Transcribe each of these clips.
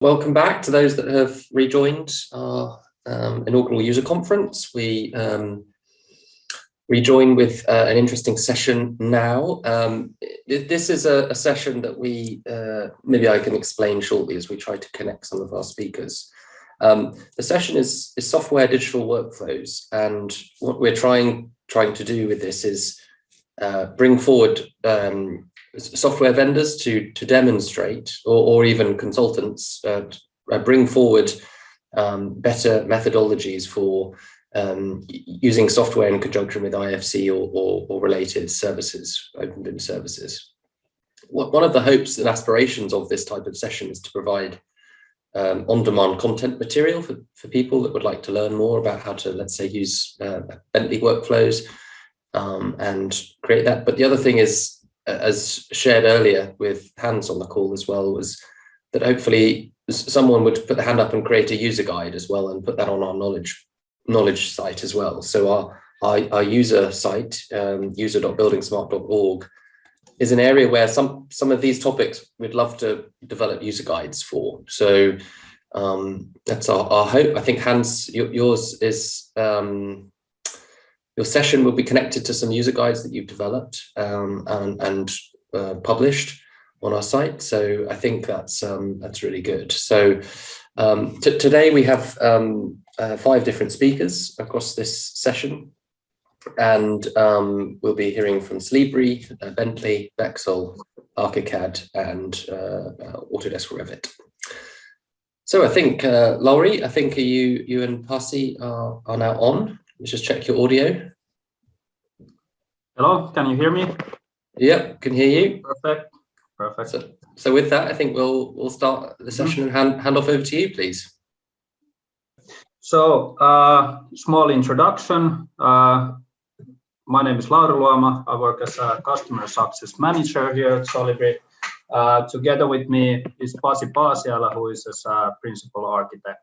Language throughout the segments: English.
Welcome back to those that have rejoined our inaugural user conference. We rejoin with an interesting session now. This is a session that we, maybe I can explain shortly as we try to connect some of our speakers. The session is software digital workflows, and what we're trying to do with this is bring forward software vendors to demonstrate, or even consultants bring forward better methodologies for using software in conjunction with IFC or related services, open BIM services. One of the hopes and aspirations of this type of session is to provide on-demand content material for people that would like to learn more about how to, let's say, use Bentley workflows and create that. But the other thing is, as shared earlier with Hans on the call as well, was that hopefully someone would put the hand up and create a user guide as well and put that on our knowledge site as well. So our user site, user.buildingsmart.org, is an area where some of these topics we'd love to develop user guides for. So that's our hope. I think, Hans, yours is your session will be connected to some user guides that you've developed and published on our site. So I think that's really good. So today we have 5 different speakers across this session, and we'll be hearing from Solibri, Bentley, Bexel, Archicad, and Autodesk Revit. So I think Lauri, you and Pasi are now on. Let's just check your audio. Hello, can you hear me? Yep, can hear you. Perfect. So with that, I think we'll start the session and hand off over to you, please. So, small introduction. My name is Lauri Luoma. I work as a customer success manager here at Solibri. Together with me is Pasi Paasiala, who is a principal architect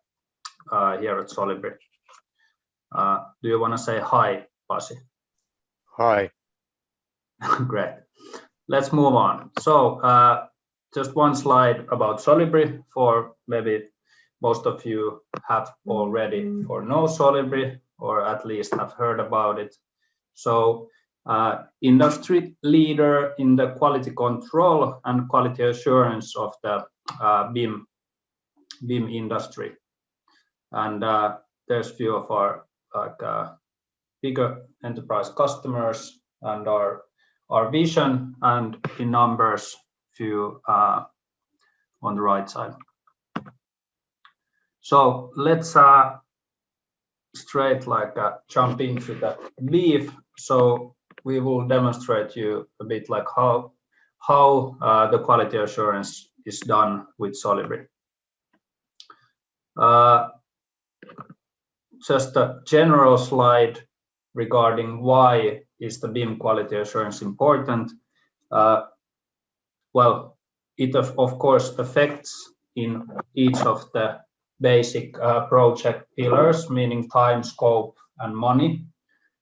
here at Solibri. Do you want to say hi, Pasi? Hi. Great. Let's move on. So just one slide about Solibri, for maybe most of you have already or know Solibri, or at least have heard about it. So industry leader in the quality control and quality assurance of the BIM industry. And there's few of our bigger enterprise customers, and our vision, and in numbers, few on the right side. So let's straight jump into the brief. So we will demonstrate you a bit like how the quality assurance is done with Solibri. Just a general slide regarding why is the BIM quality assurance important. Well, it of course affects in each of the basic project pillars, meaning time, scope, and money.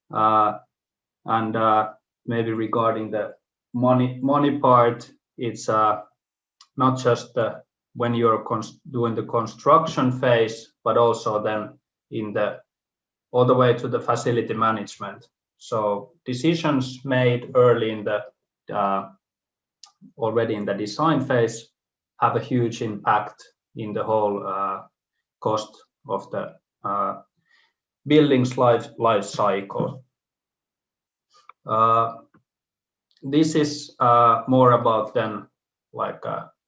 And maybe regarding the money part, it's not just when you're doing the construction phase, but also then all the way to the facility management. So decisions made early in the already in the design phase have a huge impact in the whole cost of the building's life cycle. This is more about then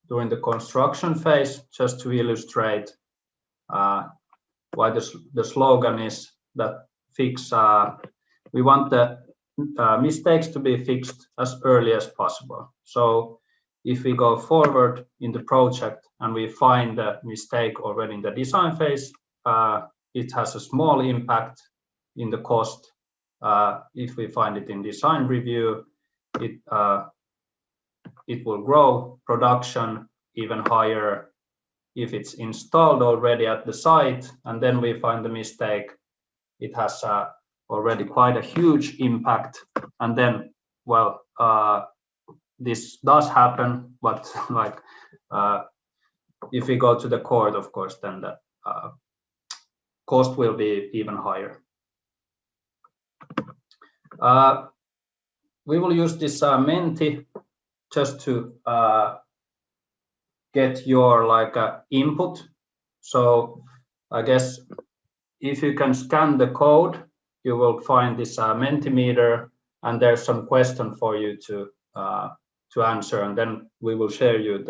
during the construction phase, just to illustrate why the slogan is that we want the mistakes to be fixed as early as possible. So if we go forward in the project and we find the mistake already in the design phase, it has a small impact in the cost. If we find it in design review, it will grow production even higher. If it's installed already at the site and then we find the mistake, it has already quite a huge impact. And then, well, this does happen, but if we go to the court, of course, then the cost will be even higher. We will use this Menti just to get your input. So I guess if you can scan the code, you will find this Mentimeter, and there's some question for you to answer, and then we will share you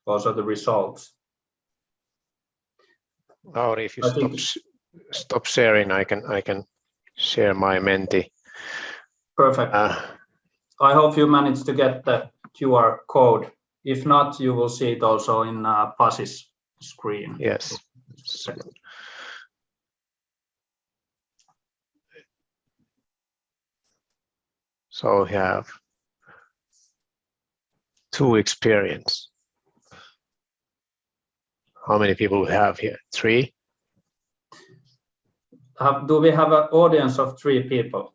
also the results. Lauri, if you stop sharing, I can share my Menti. Perfect. I hope you managed to get the QR code. If not, you will see it also in Pasi's screen. Yes. So we have 2 experience. How many people we have here? 3? Do we have an audience of 3 people?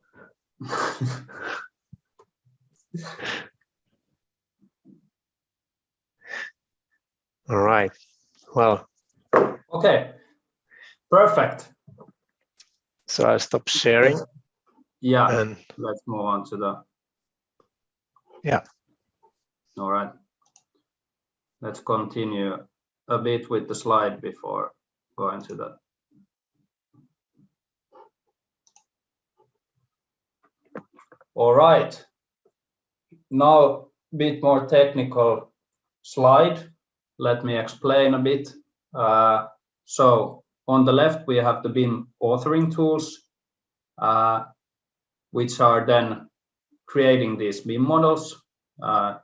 All right. Well. Okay. Perfect. So I'll stop sharing. Yeah. And let's move on to the. Yeah. All right. Let's continue a bit with the slide before going to the. All right. Now a bit more technical slide. Let me explain a bit. So on the left, we have the BIM authoring tools, which are then creating these BIM models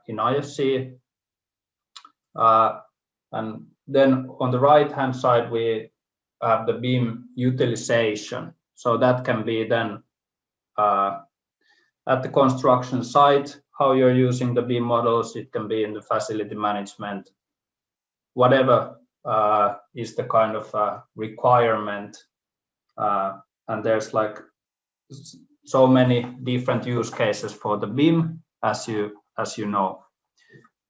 in IFC. And then on the right-hand side, we have the BIM utilization. So that can be then at the construction site, how you're using the BIM models. It can be in the facility management, whatever is the kind of requirement. And there's like so many different use cases for the BIM, as you know.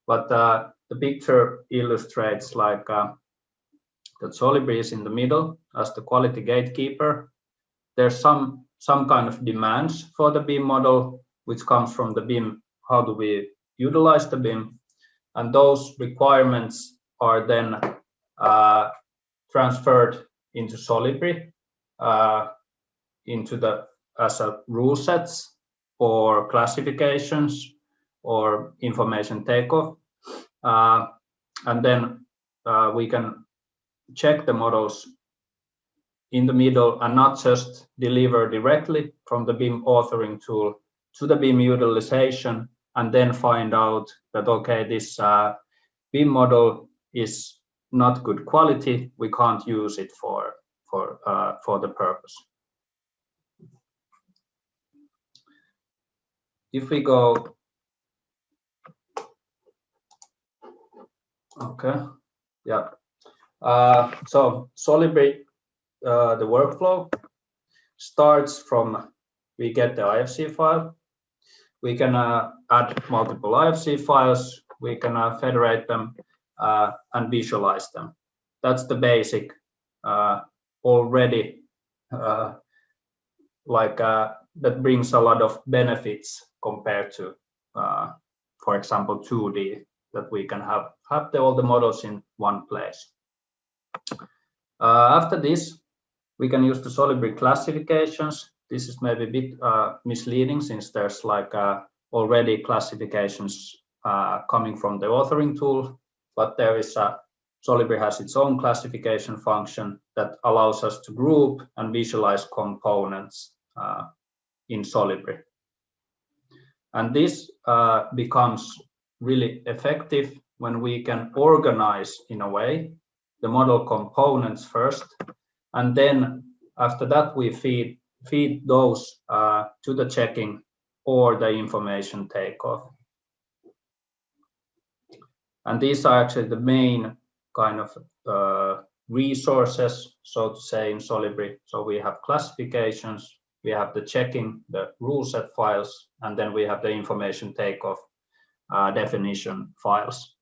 But the picture illustrates like that Solibri is in the middle as the quality gatekeeper. There's some kind of demands for the BIM model, which comes from the BIM. How do we utilize the BIM? And those requirements are then transferred into Solibri, as a rule sets or classifications or information takeoff. And then we can check the models in the middle and not just deliver directly from the BIM authoring tool to the BIM utilization and then find out that, okay, this BIM model is not good quality, we can't use it for the purpose. If we go, okay, yeah. So Solibri, the workflow starts from, we get the IFC file. We can add multiple IFC files. We can federate them and visualize them. That's the basic already, that brings a lot of benefits compared to, for example, 2D, that we can have all the models in one place. After this, we can use the Solibri classifications. This is maybe a bit misleading since there's like already classifications coming from the authoring tool, but there is Solibri has its own classification function that allows us to group and visualize components in Solibri. And this becomes really effective when we can organize in a way the model components first, and then after that we feed those to the checking or the information takeoff. And these are actually the main kind of resources, so to say, in Solibri. So we have classifications, we have the checking, the rule set files, and then we have the information takeoff definition files.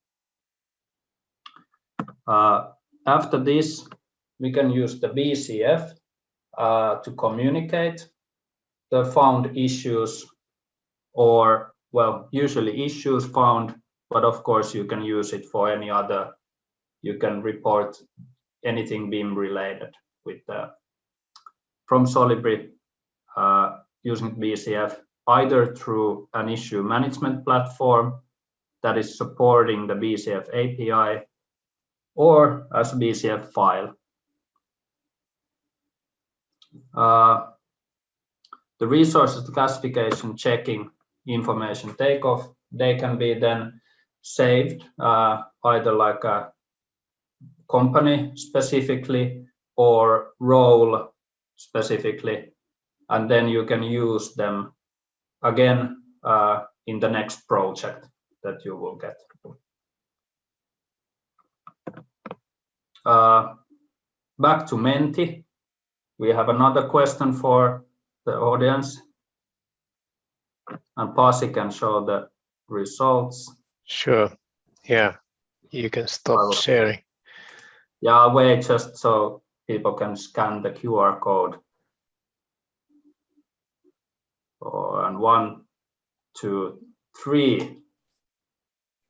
After this, we can use the BCF to communicate the found issues, or, well, usually issues found, but of course you can use it for any other. You can report anything BIM related with from Solibri using BCF, either through an issue management platform that is supporting the BCF API, or as a BCF file. The resources, the classification, checking, information takeoff, they can be then saved either like a company specifically or role specifically, and then you can use them again in the next project that you will get. Back to Menti, we have another question for the audience, and Pasi can show the results. Sure. Yeah, you can stop sharing. Yeah, I'll wait just so people can scan the QR code. And 1, 2, 3.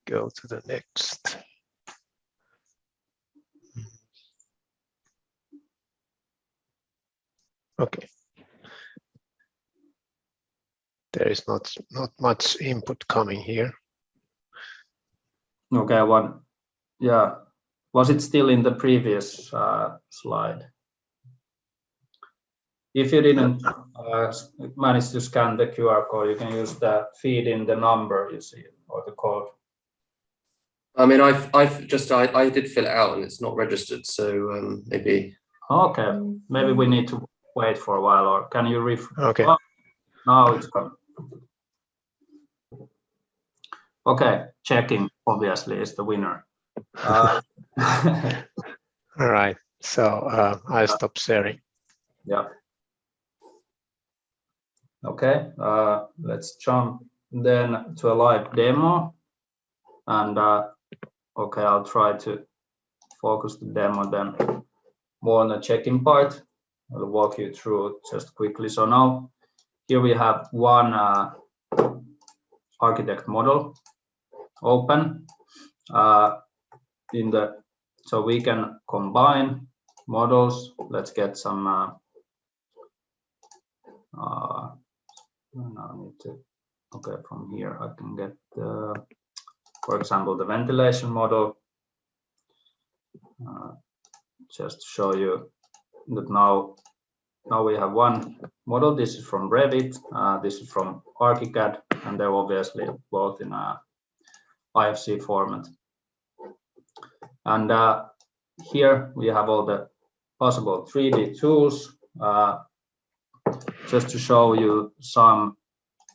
Go to the next. Okay. There is not much input coming here. Okay, one. Yeah. Was it still in the previous slide? If you didn't manage to scan the QR code, you can use the feed in the number you see, or the code. I mean, I did fill it out and it's not registered, so maybe. Okay, maybe we need to wait for a while, or can you Okay. Oh, now it's coming. Okay, checking obviously is the winner. All right, so I'll stop sharing. Yeah. Okay, let's jump then to a live demo, and okay, I'll try to focus the demo then more on the checking part. I'll walk you through just quickly. So now here we have one architect model open so we can combine models. Let's get some now I need to, okay, from here I can get for example the ventilation model, just to show you that now we have one model. This is from Revit, this is from Archicad, and they're obviously both in a IFC format. And here we have all the possible 3D tools. Just to show you some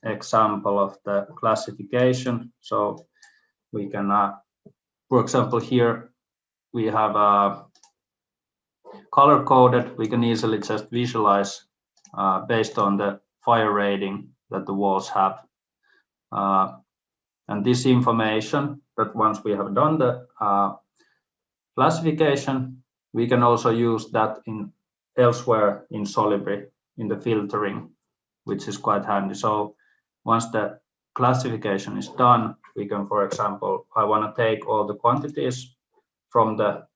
example of the classification. So we can, for example, here we have color coded. We can easily just visualize based on the fire rating that the walls have. And this information, that once we have done the classification, we can also use that in elsewhere in Solibri in the filtering, which is quite handy. So once the classification is done, we can, for example, I want to take all the quantities from the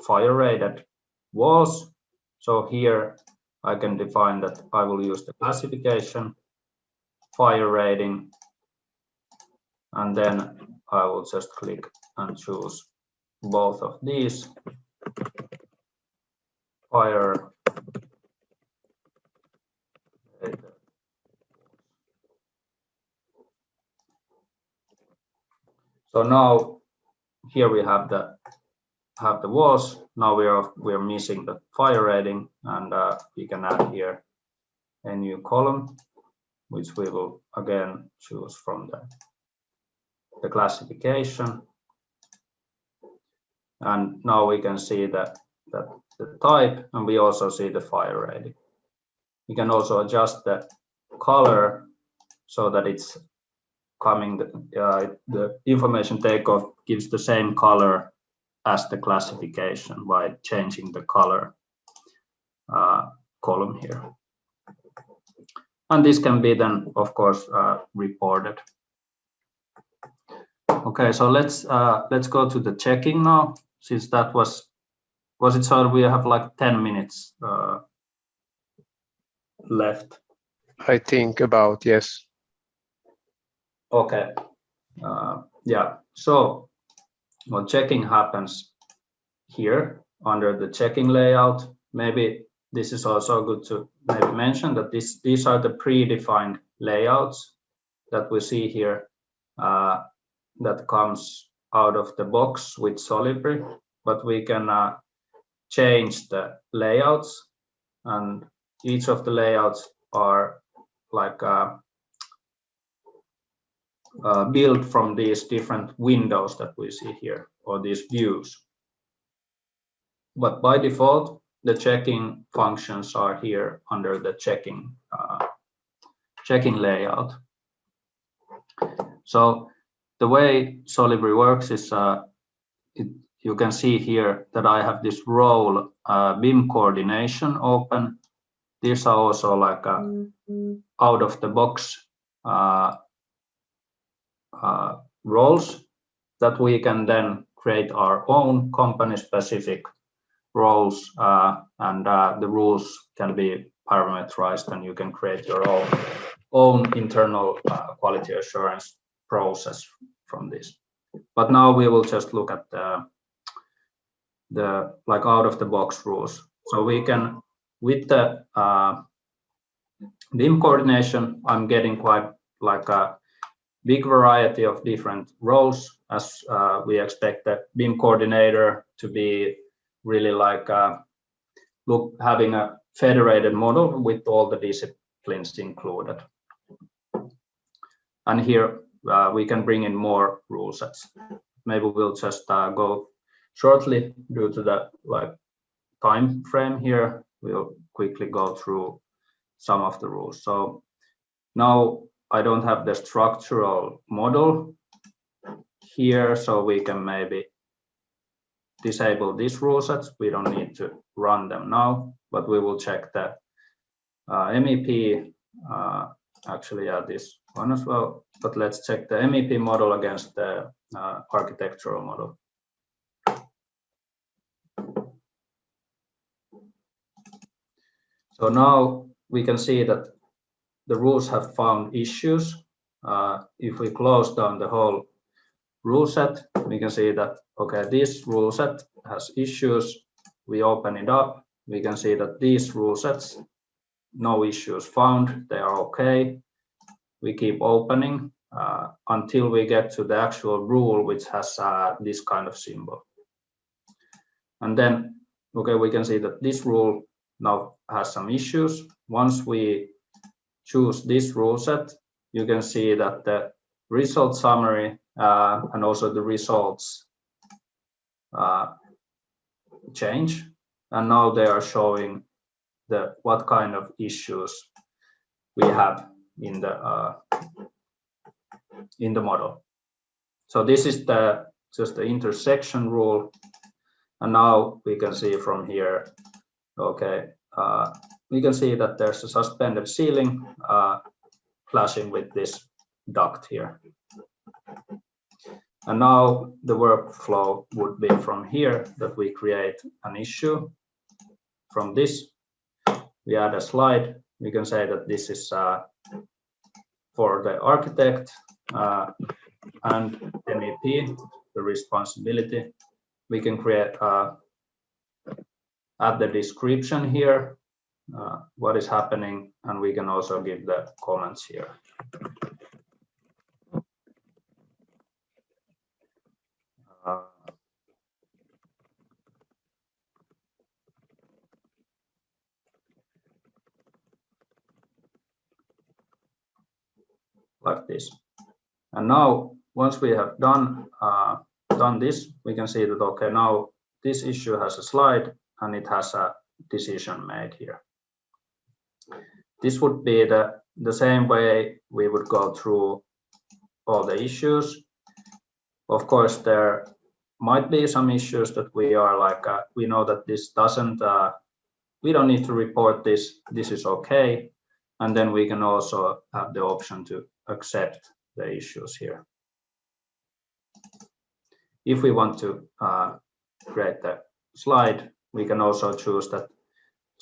fire rated walls. So here I can define that I will use the classification, fire rating, and then I will just click and choose both of these, fire. So now here we have the walls. Now we are missing the fire rating, and we can add here a new column, which we will again choose from the classification. And now we can see that the type, and we also see the fire rating. We can also adjust the color so that it's coming, the information takeoff gives the same color as the classification by changing the color column here. And this can be then, of course, reported. Okay, so let's go to the checking now, since that was it so we have like 10 minutes left? I think about, yes. Okay, yeah, so well, checking happens here under the checking layout. Maybe this is also good to maybe mention that these are the predefined layouts that we see here that comes out of the box with Solibri, but we can change the layouts, and each of the layouts are like built from these different windows that we see here, or these views. But by default, the checking functions are here under the checking layout. So the way Solibri works is you can see here that I have this role BIM coordination open. These are also like out of the box roles that we can then create our own company specific roles, and the rules can be parameterized, and you can create your own internal quality assurance process from this. But now we will just look at the like out of the box rules. So we can, with the BIM coordination, I'm getting quite like a big variety of different roles, as we expect the BIM coordinator to be really like having a federated model with all the disciplines included. And here we can bring in more rule sets. Maybe we'll just go shortly due to the like time frame here. We'll quickly go through some of the rules. So now I don't have the structural model here, so we can maybe disable these rule sets. We don't need to run them now, but we will check the MEP. Actually, this one as well, but let's check the MEP model against the architectural model. So now we can see that the rules have found issues. If we close down the whole rule set, we can see that, okay, this rule set has issues. We open it up. We can see that these rule sets, no issues found. They are okay. We keep opening until we get to the actual rule, which has this kind of symbol. And then, okay, we can see that this rule now has some issues. Once we choose this rule set, you can see that the result summary and also the results change, and now they are showing what kind of issues we have in the model. So this is just the intersection rule, and now we can see from here, okay, we can see that there's a suspended ceiling clashing with this duct here. And now the workflow would be from here that we create an issue. From this, we add a slide. We can say that this is for the architect and MEP, the responsibility. We can create add the description here, what is happening, and we can also give the comments here. Like this. And now, once we have done this, we can see that, okay, now this issue has a slide and it has a decision made here. This would be the same way we would go through all the issues. Of course, there might be some issues that we are like, we know that this doesn't, we don't need to report this, this is okay. And then we can also have the option to accept the issues here. If we want to create the slide, we can also choose that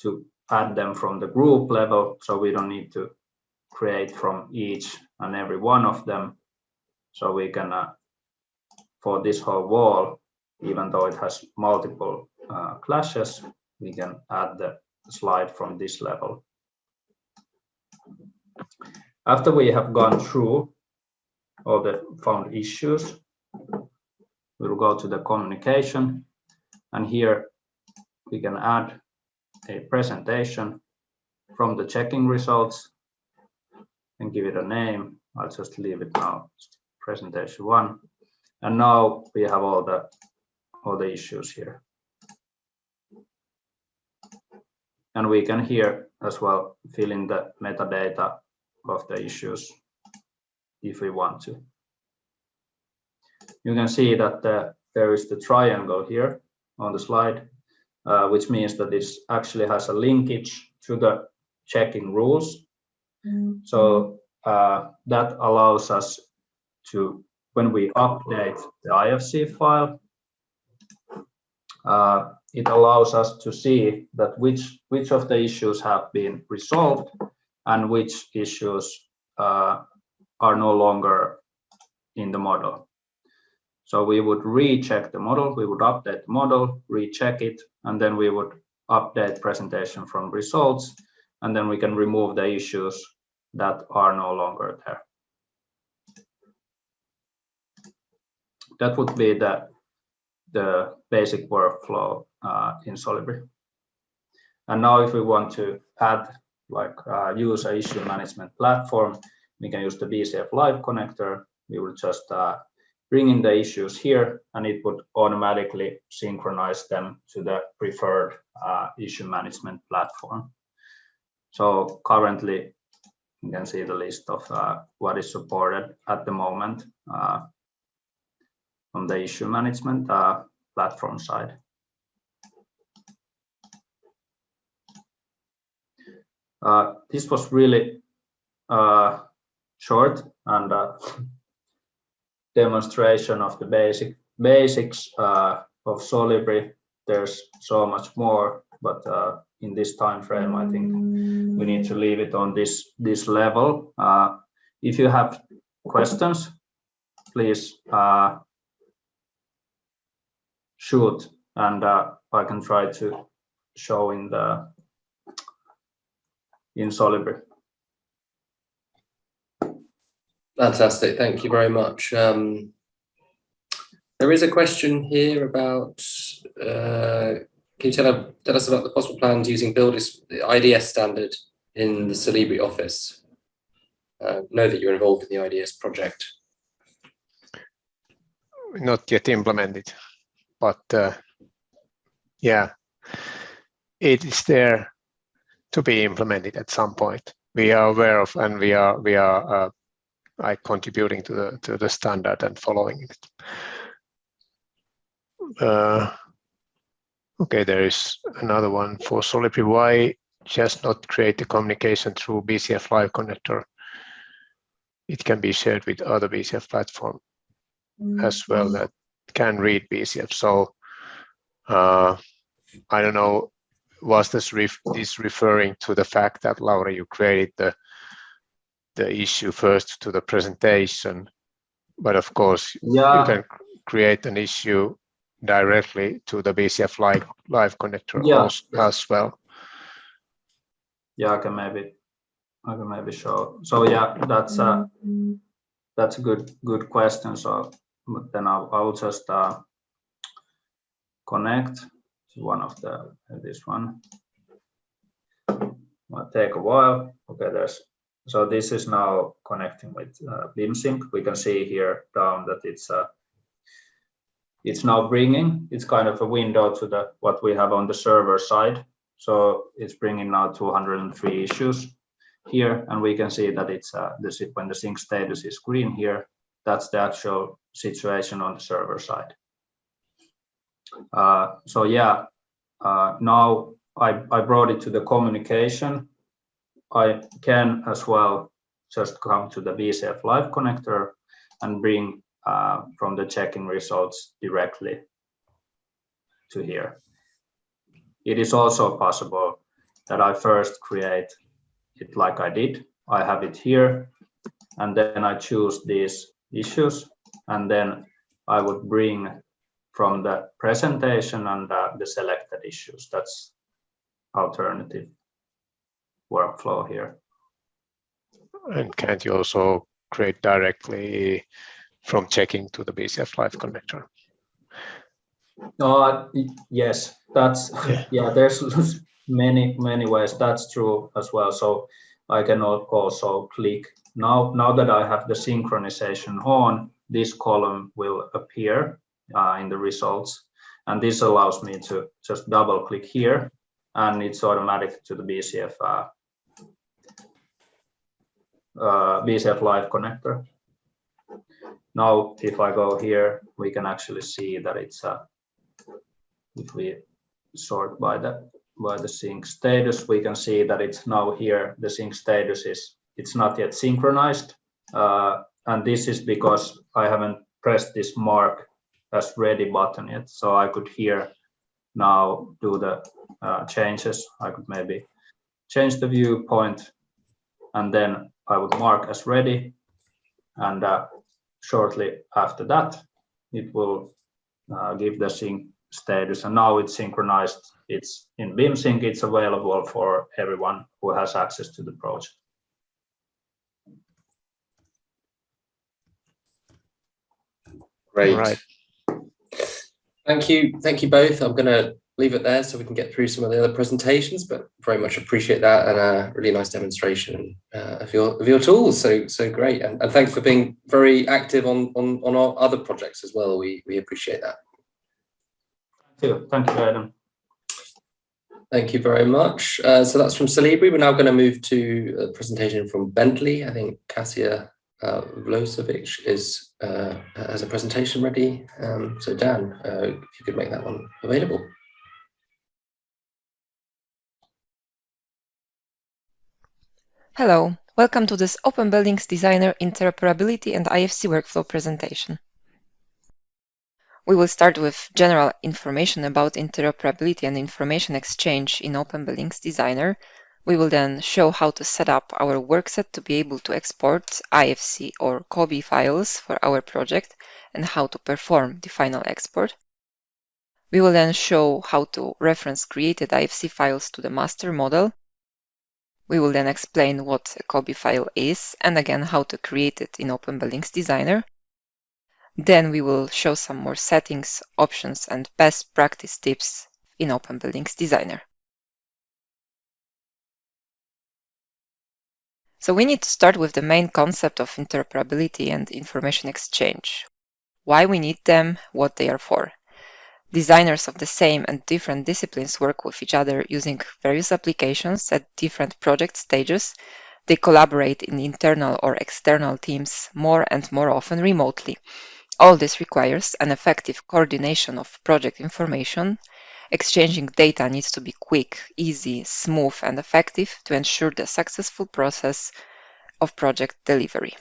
to add them from the group level, so we don't need to create from each and every one of them. So we can, for this whole wall, even though it has multiple clashes, we can add the slide from this level. After we have gone through all the found issues, we'll go to the communication, and here we can add a presentation from the checking results and give it a name. I'll just leave it now, presentation 1. And now we have all the issues here. And we can here as well fill in the metadata of the issues if we want to. You can see that there is the triangle here on the slide, which means that this actually has a linkage to the checking rules. So that allows us to, when we update the IFC file, it allows us to see that which of the issues have been resolved and which issues are no longer in the model. So we would recheck the model, we would update the model, recheck it, and then we would update presentation from results, and then we can remove the issues that are no longer there. That would be the basic workflow in Solibri. And now if we want to add, like use an issue management platform, we can use the BCF Live connector. We will just bring in the issues here, and it would automatically synchronize them to the preferred issue management platform. So currently, you can see the list of what is supported at the moment on the issue management platform side. This was really short and demonstration of the basics of Solibri. There's so much more, but in this time frame, I think we need to leave it on this level. If you have questions, please shoot, and I can try to show in Solibri. Fantastic, thank you very much. There is a question here about, can you tell us about the possible plans using the IDS standard in the Solibri office? Know that you're involved in the IDS project. Not yet implemented, but yeah, it is there to be implemented at some point. We are aware of, and we are contributing to the standard and following it. Okay, there is another one for Solibri. Why just not create the communication through BCF Live connector? It can be shared with other BCF platform as well that can read BCF. So I don't know, was this referring to the fact that, Lauri, you created the issue first to the presentation, but of course you can create an issue directly to the BCF Live connector as well. Yeah, I can maybe show. So yeah, that's a good question. So then I will just connect to one of this one. Might take a while. Okay, so this is now connecting with BIMsync. We can see here down that it's now bringing. It's kind of a window to what we have on the server side. So it's bringing now 203 issues here, and we can see that it's when the sync status is green here, that's the actual situation on the server side. So yeah, now I brought it to the communication. I can as well just come to the BCF Live connector and bring from the check-in results directly to here. It is also possible that I first create it like I did. I have it here, and then I choose these issues, and then I would bring from the presentation and the selected issues. That's alternative workflow here. And can't you also create directly from checking to the BCF Live connector? Yes, that's yeah. There's many ways. That's true as well. So I can also click now that I have the synchronization on. This column will appear in the results, and this allows me to just double click here, and it's automatic to the BCF BCF Live connector. Now, if I go here, we can actually see that it's if we sort by the sync status, we can see that it's now here. The sync status is it's not yet synchronized, and this is because I haven't pressed this mark as ready button yet. So I could here now do the changes. I could maybe change the viewpoint, and then I would mark as ready, and shortly after that, it will give the sync status, and now it's synchronized. It's in BIMsync. It's available for everyone who has access to the project. Great. Right. Thank you both. I'm going to leave it there so we can get through some of the other presentations, but very much appreciate that, and a really nice demonstration of your tools. So great, and thanks for being very active on our other projects as well. We appreciate that. Thank you, Aidan. Thank you very much. So that's from Solibri. We're now going to move to a presentation from Bentley. I think Kasia Wlosowicz has a presentation ready. So Dan, if you could make that one available. Hello, welcome to this Open Buildings Designer Interoperability and IFC Workflow presentation. We will start with general information about interoperability and information exchange in Open Buildings Designer. We will then show how to set up our workset to be able to export IFC or COBie files for our project and how to perform the final export. We will then show how to reference created IFC files to the master model. We will then explain what a COBie file is and again how to create it in Open Buildings Designer. Then we will show some more settings, options, and best practice tips in Open Buildings Designer. So we need to start with the main concept of interoperability and information exchange. Why we need them, what they are for. Designers of the same and different disciplines work with each other using various applications at different project stages. They collaborate in internal or external teams more and more often remotely. All this requires an effective coordination of project information. Exchanging data needs to be quick, easy, smooth, and effective to ensure the successful process of project delivery.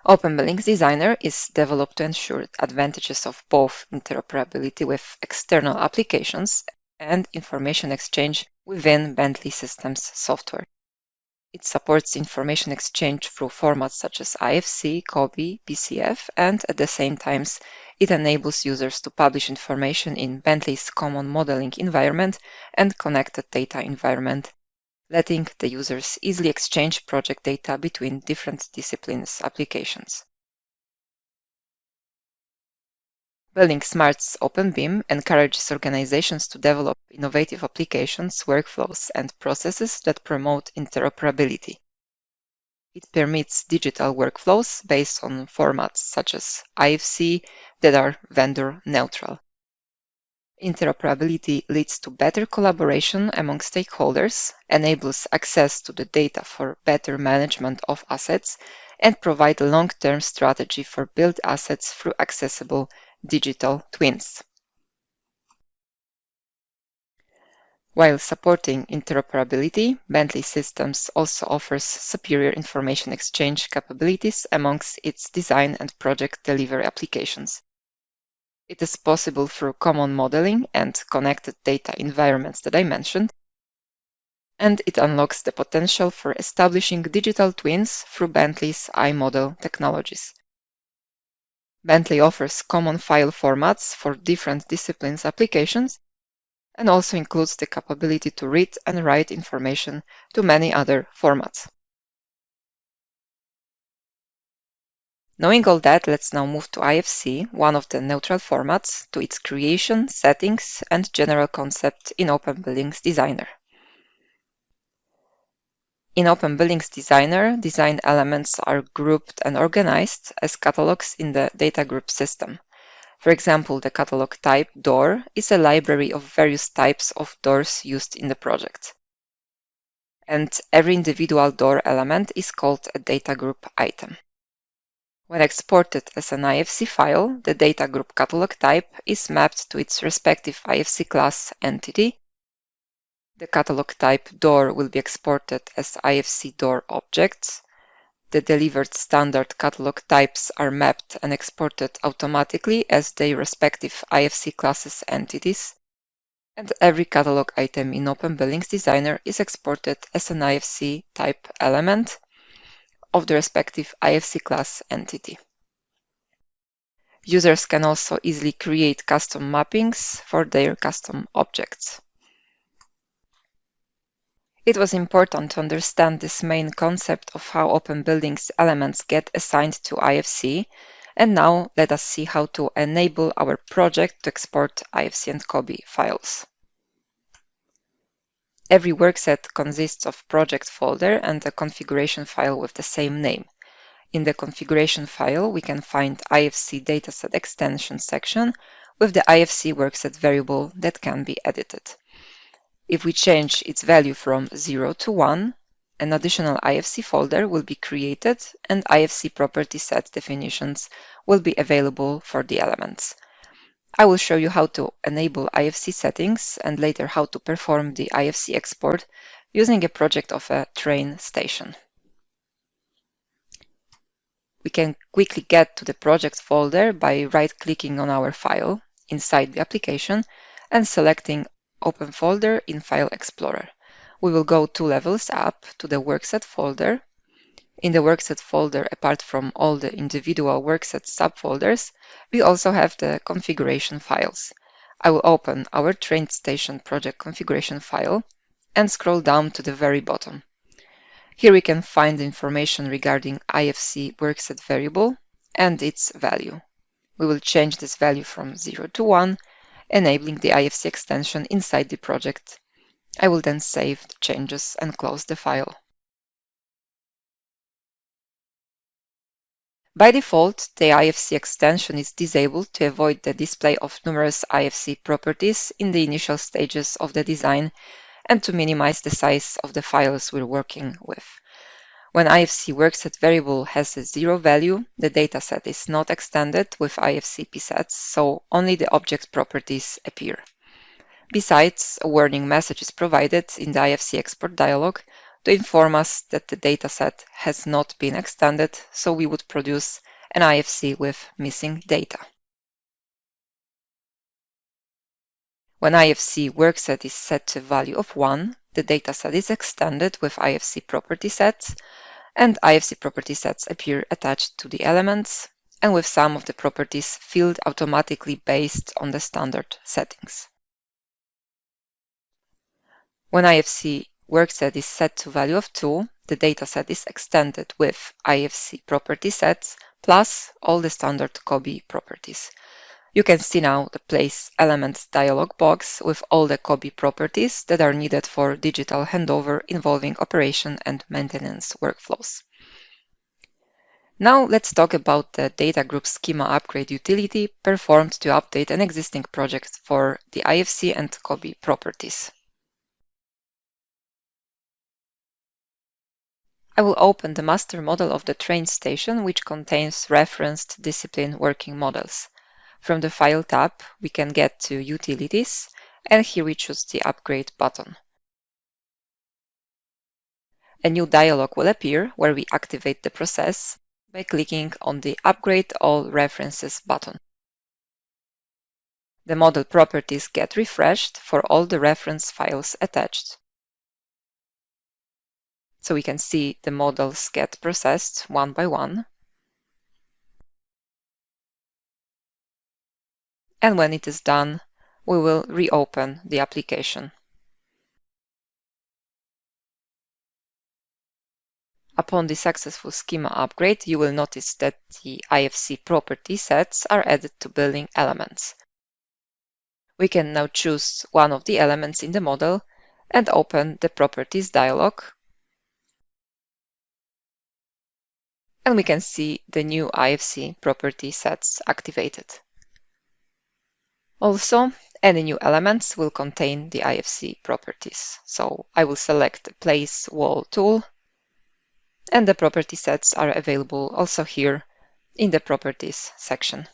Open Buildings Designer is developed to ensure advantages of both interoperability with external applications and information exchange within Bentley Systems software. It supports information exchange through formats such as IFC, COBie, BCF, and at the same time, it enables users to publish information in Bentley's common modeling environment and connected data environment, letting the users easily exchange project data between different disciplines applications. buildingSMART's OpenBIM encourages organizations to develop innovative applications, workflows, and processes that promote interoperability. It permits digital workflows based on formats such as IFC that are vendor neutral. Interoperability leads to better collaboration among stakeholders, enables access to the data for better management of assets, and provides a long-term strategy for built assets through accessible digital twins. While supporting interoperability, Bentley Systems also offers superior information exchange capabilities amongst its design and project delivery applications. It is possible through common modeling and connected data environments that I mentioned, and it unlocks the potential for establishing digital twins through Bentley's iModel technologies. Bentley offers common file formats for different disciplines applications and also includes the capability to read and write information to many other formats. Knowing all that, let's now move to IFC, one of the neutral formats, to its creation, settings, and general concept in Open Buildings Designer. In Open Buildings Designer, design elements are grouped and organized as catalogs in the data group system. For example, the catalog type door is a library of various types of doors used in the project. And every individual door element is called a data group item. When exported as an IFC file, the data group catalog type is mapped to its respective IFC class entity. The catalog type door will be exported as IFC door objects. The delivered standard catalog types are mapped and exported automatically as their respective IFC classes entities, and every catalog item in Open Buildings Designer is exported as an IFC type element of the respective IFC class entity. Users can also easily create custom mappings for their custom objects. It was important to understand this main concept of how Open Buildings elements get assigned to IFC, and now let us see how to enable our project to export IFC and COBI files. Every workset consists of project folder and a configuration file with the same name. In the configuration file, we can find IFC dataset extension section with the IFC workset variable that can be edited. If we change its value from 0 to 1, an additional IFC folder will be created and IFC property set definitions will be available for the elements. I will show you how to enable IFC settings and later how to perform the IFC export using a project of a train station. We can quickly get to the project folder by right-clicking on our file inside the application and selecting Open Folder in File Explorer. We will go 2 levels up to the Workset folder. In the Workset folder, apart from all the individual Workset subfolders, we also have the configuration files. I will open our train station project configuration file and scroll down to the very bottom. Here we can find the information regarding IFC workset variable and its value. We will change this value from 0 to 1, enabling the IFC extension inside the project. I will then save the changes and close the file. By default, the IFC extension is disabled to avoid the display of numerous IFC properties in the initial stages of the design and to minimize the size of the files we're working with. When IFC workset variable has a 0 value, the dataset is not extended with IFC psets, so only the object properties appear. Besides, a warning message is provided in the IFC export dialog to inform us that the dataset has not been extended, so we would produce an IFC with missing data. When IFC workset is set to a value of 1, the dataset is extended with IFC property sets, and IFC property sets appear attached to the elements, and with some of the properties filled automatically based on the standard settings. When IFC workset is set to value of 2, the dataset is extended with IFC property sets plus all the standard COBI properties. You can see now the Place Elements dialog box with all the COBI properties that are needed for digital handover involving operation and maintenance workflows. Now let's talk about the Data Group Schema Upgrade utility performed to update an existing project for the IFC and COBI properties. I will open the master model of the train station, which contains referenced discipline working models. From the File tab, we can get to Utilities, and here we choose the Upgrade button. A new dialog will appear where we activate the process by clicking on the Upgrade All References button. The model properties get refreshed for all the reference files attached. So we can see the models get processed one by one. And when it is done, we will reopen the application. Upon the successful schema upgrade, you will notice that the IFC property sets are added to building elements. We can now choose one of the elements in the model and open the Properties dialog. And we can see the new IFC property sets activated. Also, any new elements will contain the IFC properties. So I will select the Place Wall tool, and the property sets are available also here in the Properties section.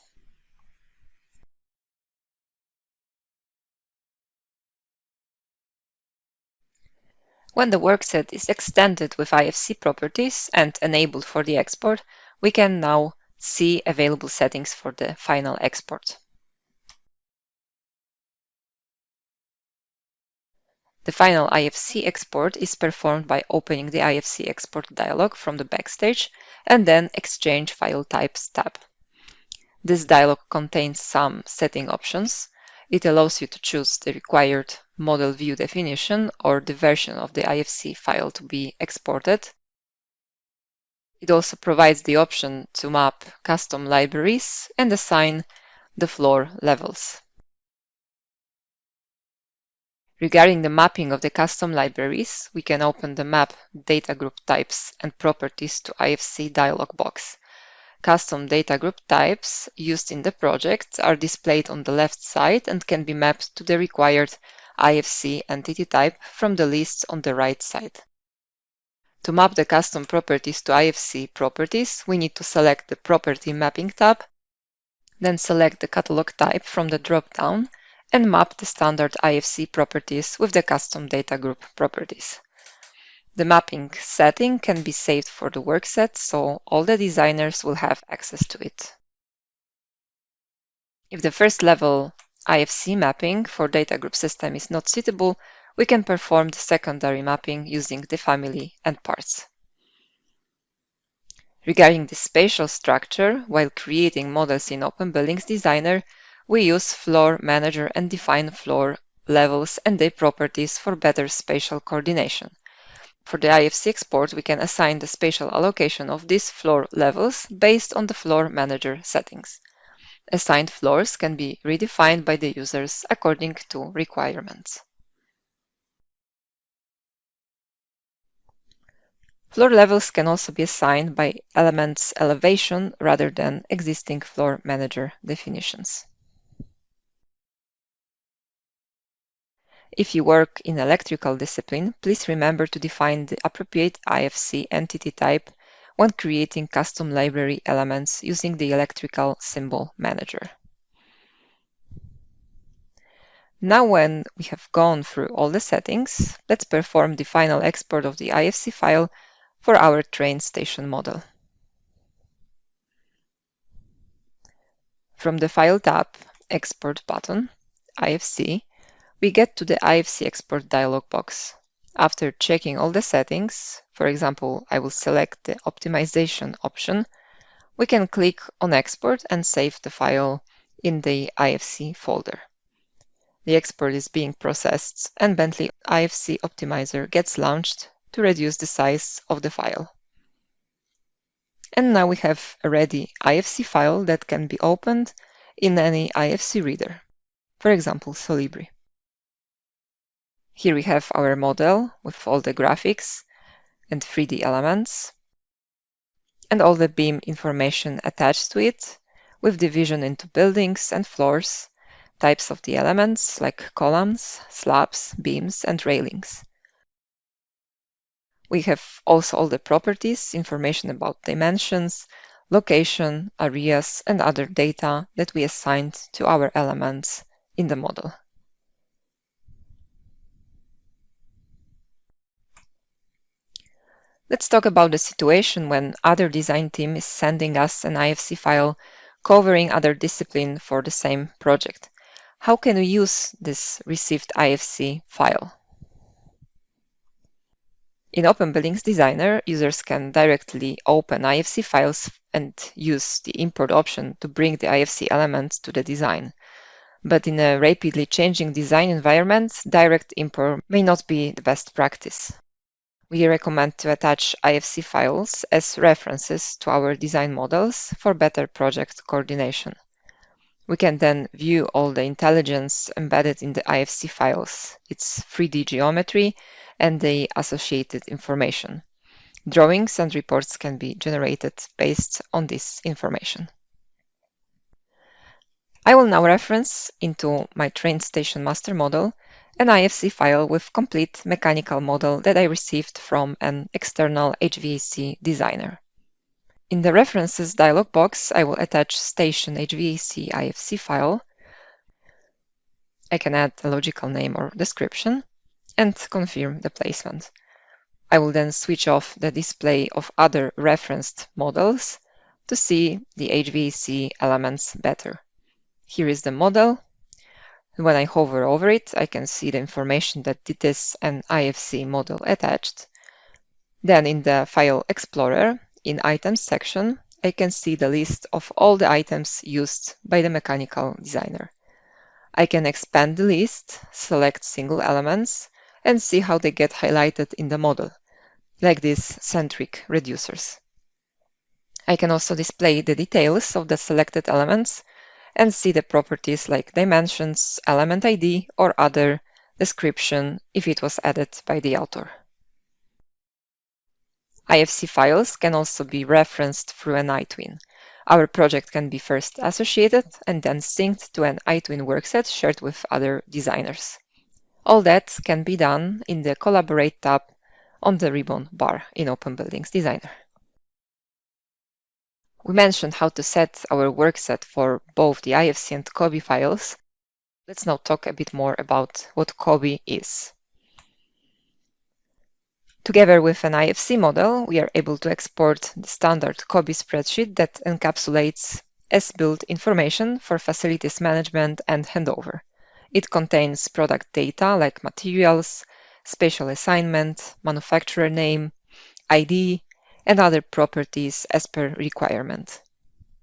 When the workset is extended with IFC properties and enabled for the export, we can now see available settings for the final export. The final IFC export is performed by opening the IFC export dialog from the Backstage and then Exchange File Types tab. This dialog contains some setting options. It allows you to choose the required model view definition or the version of the IFC file to be exported. It also provides the option to map custom libraries and assign the floor levels. Regarding the mapping of the custom libraries, we can open the Map Data Group Types and Properties to IFC dialog box. Custom data group types used in the project are displayed on the left side and can be mapped to the required IFC entity type from the lists on the right side. To map the custom properties to IFC properties, we need to select the Property Mapping tab, then select the catalog type from the drop-down and map the standard IFC properties with the custom data group properties. The mapping setting can be saved for the workset, so all the designers will have access to it. If the first level IFC mapping for data group system is not suitable, we can perform the secondary mapping using the family and parts. Regarding the spatial structure, while creating models in Open Buildings Designer, we use Floor Manager and define floor levels and their properties for better spatial coordination. For the IFC export, we can assign the spatial allocation of these floor levels based on the Floor Manager settings. Assigned floors can be redefined by the users according to requirements. Floor levels can also be assigned by elements elevation rather than existing Floor Manager definitions. If you work in electrical discipline, please remember to define the appropriate IFC entity type when creating custom library elements using the Electrical Symbol Manager. Now, when we have gone through all the settings, let's perform the final export of the IFC file for our train station model. From the File tab, Export button, IFC, we get to the IFC export dialog box. After checking all the settings, for example, I will select the optimization option, we can click on Export and save the file in the IFC folder. The export is being processed and Bentley IFC Optimizer gets launched to reduce the size of the file. And now we have a ready IFC file that can be opened in any IFC reader, for example, Solibri. Here we have our model with all the graphics and 3D elements and all the beam information attached to it, with division into buildings and floors, types of the elements like columns, slabs, beams, and railings. We have also all the properties, information about dimensions, location, areas, and other data that we assigned to our elements in the model. Let's talk about the situation when other design team is sending us an IFC file covering other discipline for the same project. How can we use this received IFC file? In Open Buildings Designer, users can directly open IFC files and use the import option to bring the IFC elements to the design. But in a rapidly changing design environment, direct import may not be the best practice. We recommend to attach IFC files as references to our design models for better project coordination. We can then view all the intelligence embedded in the IFC files, its 3D geometry, and the associated information. Drawings and reports can be generated based on this information. I will now reference into my train station master model an IFC file with complete mechanical model that I received from an external HVAC designer. In the References dialog box, I will attach Station HVAC IFC file. I can add a logical name or description and confirm the placement. I will then switch off the display of other referenced models to see the HVAC elements better. Here is the model. When I hover over it, I can see the information that it is an IFC model attached. Then in the File Explorer, in Items section, I can see the list of all the items used by the mechanical designer. I can expand the list, select single elements, and see how they get highlighted in the model, like these centric reducers. I can also display the details of the selected elements and see the properties like dimensions, element ID, or other description if it was added by the author. IFC files can also be referenced through an iTwin. Our project can be first associated and then synced to an iTwin workset shared with other designers. All that can be done in the Collaborate tab on the ribbon bar in Open Buildings Designer. We mentioned how to set our workset for both the IFC and COBie files. Let's now talk a bit more about what COBie is. Together with an IFC model, we are able to export the standard COBie spreadsheet that encapsulates as-built information for facilities management and handover. It contains product data like materials, spatial assignment, manufacturer name, ID, and other properties as per requirement.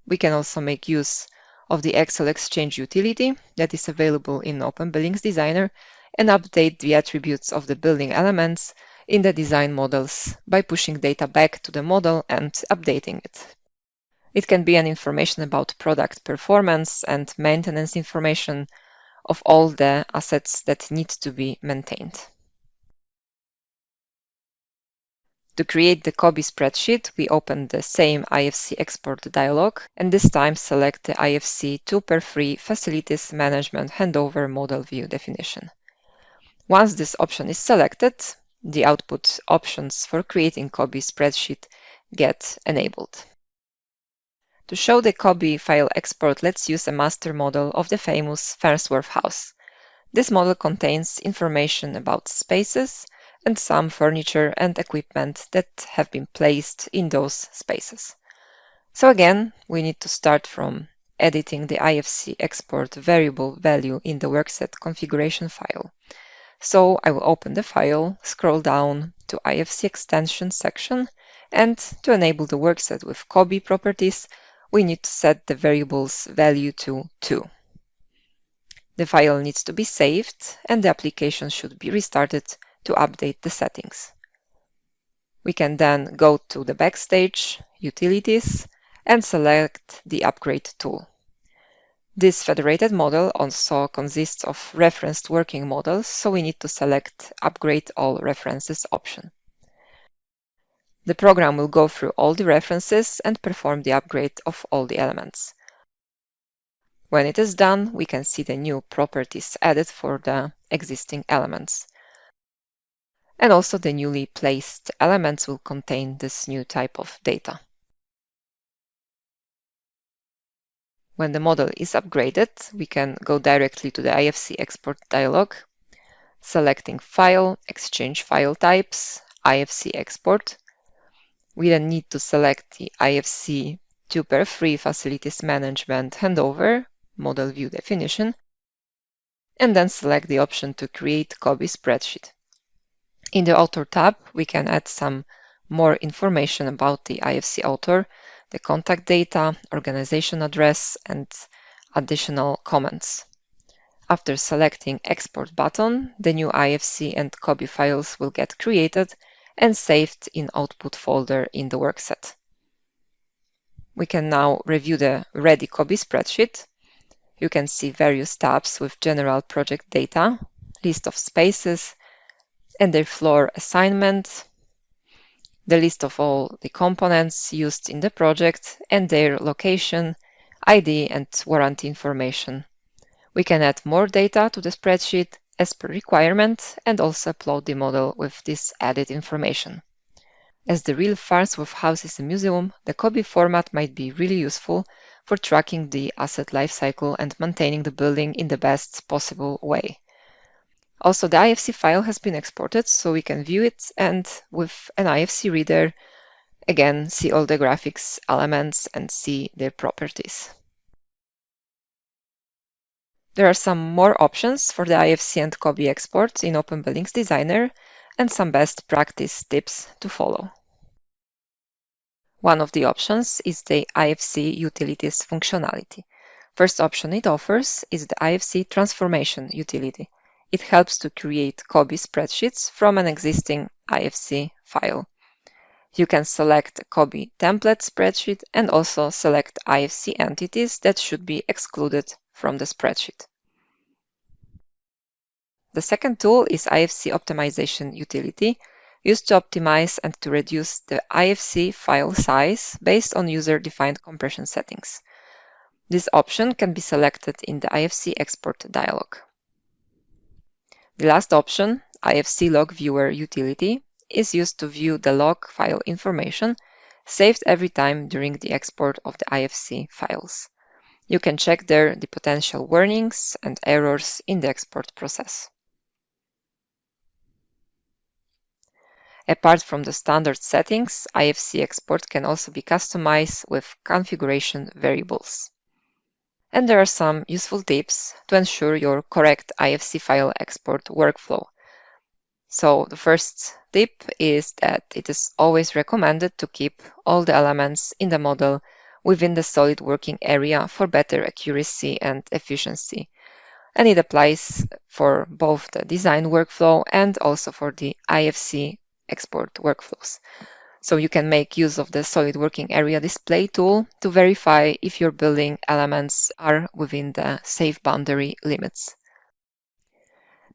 We can also make use of the Excel Exchange utility that is available in Open Buildings Designer and update the attributes of the building elements in the design models by pushing data back to the model and updating it. It can be an information about product performance and maintenance information of all the assets that need to be maintained. To create the COBie spreadsheet, we open the same IFC export dialog and this time select the IFC 2x3 Facilities Management Handover Model View definition. Once this option is selected, the output options for creating COBie spreadsheet get enabled. To show the COBie file export, let's use a master model of the famous Farnsworth House. This model contains information about spaces and some furniture and equipment that have been placed in those spaces. So again, we need to start from editing the IFC export variable value in the workset configuration file. So I will open the file, scroll down to IFC extension section, and to enable the workset with COBie properties, we need to set the variable's value to 2. The file needs to be saved, and the application should be restarted to update the settings. We can then go to the Backstage, Utilities, and select the Upgrade tool. This federated model also consists of referenced working models, so we need to select Upgrade All References option. The program will go through all the references and perform the upgrade of all the elements. When it is done, we can see the new properties added for the existing elements. And also the newly placed elements will contain this new type of data. When the model is upgraded, we can go directly to the IFC export dialog, selecting File, Exchange File Types, IFC Export. We then need to select the IFC 2x3 Facilities Management Handover Model View Definition, and then select the option to create COBie spreadsheet. In the Author tab, we can add some more information about the IFC author, the contact data, organization address, and additional comments. After selecting Export button, the new IFC and COBie files will get created and saved in Output folder in the workset. We can now review the ready COBie spreadsheet. You can see various tabs with general project data, list of spaces, and their floor assignment, the list of all the components used in the project and their location, ID, and warranty information. We can add more data to the spreadsheet as per requirement and also upload the model with this added information. As the real Farnsworth house is a museum, the COBie format might be really useful for tracking the asset lifecycle and maintaining the building in the best possible way. Also, the IFC file has been exported, so we can view it and with an IFC reader, again, see all the graphics elements and see their properties. There are some more options for the IFC and COBie exports in Open Buildings Designer and some best practice tips to follow. One of the options is the IFC Utilities functionality. First option it offers is the IFC Transformation utility. It helps to create COBie spreadsheets from an existing IFC file. You can select a COBie template spreadsheet and also select IFC entities that should be excluded from the spreadsheet. The second tool is IFC Optimization utility, used to optimize and to reduce the IFC file size based on user-defined compression settings. This option can be selected in the IFC Export dialog. The last option, IFC Log Viewer utility, is used to view the log file information saved every time during the export of the IFC files. You can check there the potential warnings and errors in the export process. Apart from the standard settings, IFC export can also be customized with configuration variables. And there are some useful tips to ensure your correct IFC file export workflow. So the first tip is that it is always recommended to keep all the elements in the model within the solid working area for better accuracy and efficiency. And it applies for both the design workflow and also for the IFC export workflows. So you can make use of the solid working area display tool to verify if your building elements are within the safe boundary limits.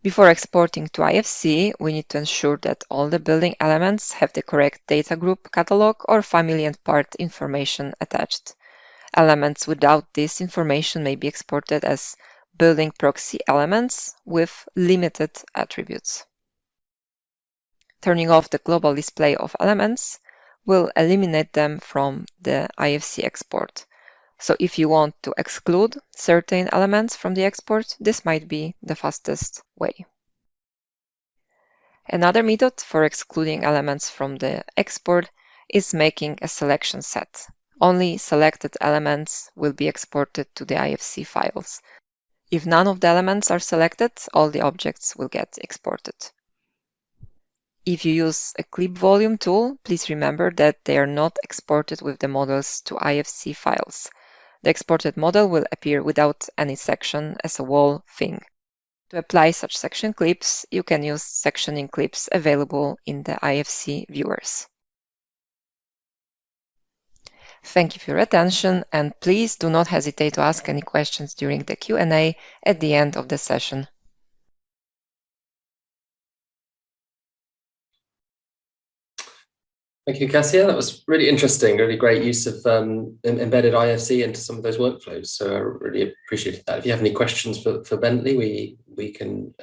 Before exporting to IFC, we need to ensure that all the building elements have the correct data group catalog or family and part information attached. Elements without this information may be exported as building proxy elements with limited attributes. Turning off the global display of elements will eliminate them from the IFC export. So if you want to exclude certain elements from the export, this might be the fastest way. Another method for excluding elements from the export is making a selection set. Only selected elements will be exported to the IFC files. If none of the elements are selected, all the objects will get exported. If you use a clip volume tool, please remember that they are not exported with the models to IFC files. The exported model will appear without any section as a wall thing. To apply such section clips, you can use sectioning clips available in the IFC viewers. Thank you for your attention, and please do not hesitate to ask any questions during the Q&A at the end of the session. Thank you, Kasia. That was really interesting, really great use of embedded IFC into some of those workflows. So I really appreciated that. If you have any questions for Bentley, we can,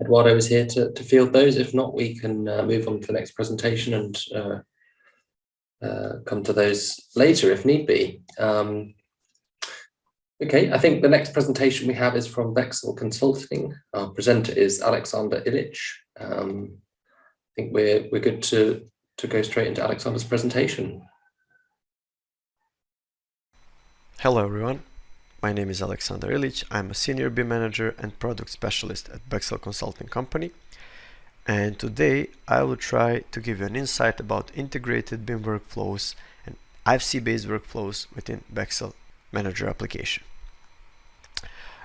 Eduardo is here to field those. If not, we can move on to the next presentation and come to those later if need be. Okay, I think the next presentation we have is from Bexel Consulting. Our presenter is Aleksandar Ilic. I think we're good to go straight into Aleksandar's presentation. Hello everyone, my name is Aleksandar Ilic. I'm a senior BIM manager and product specialist at Bexel Consulting Company. And today I will try to give you an insight about integrated BIM workflows and IFC-based workflows within Bexel Manager application.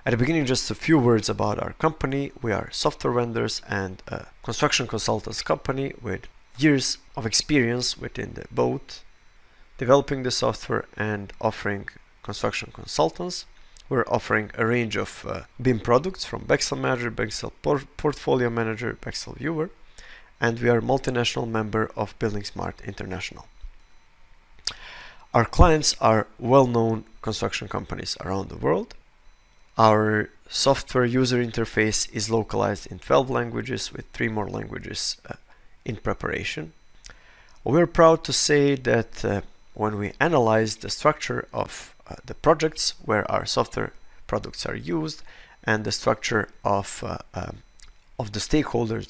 At the beginning, just a few words about our company. We are software vendors and a construction consultants company with years of experience within both developing the software and offering construction consultants. We're offering a range of BIM products from Bexel Manager, Bexel Portfolio Manager, Bexel Viewer, and we are a multinational member of buildingSMART International. Our clients are well-known construction companies around the world. Our software user interface is localized in 12 languages with 3 more languages in preparation. We're proud to say that when we analyze the structure of the projects where our software products are used and the structure of the stakeholders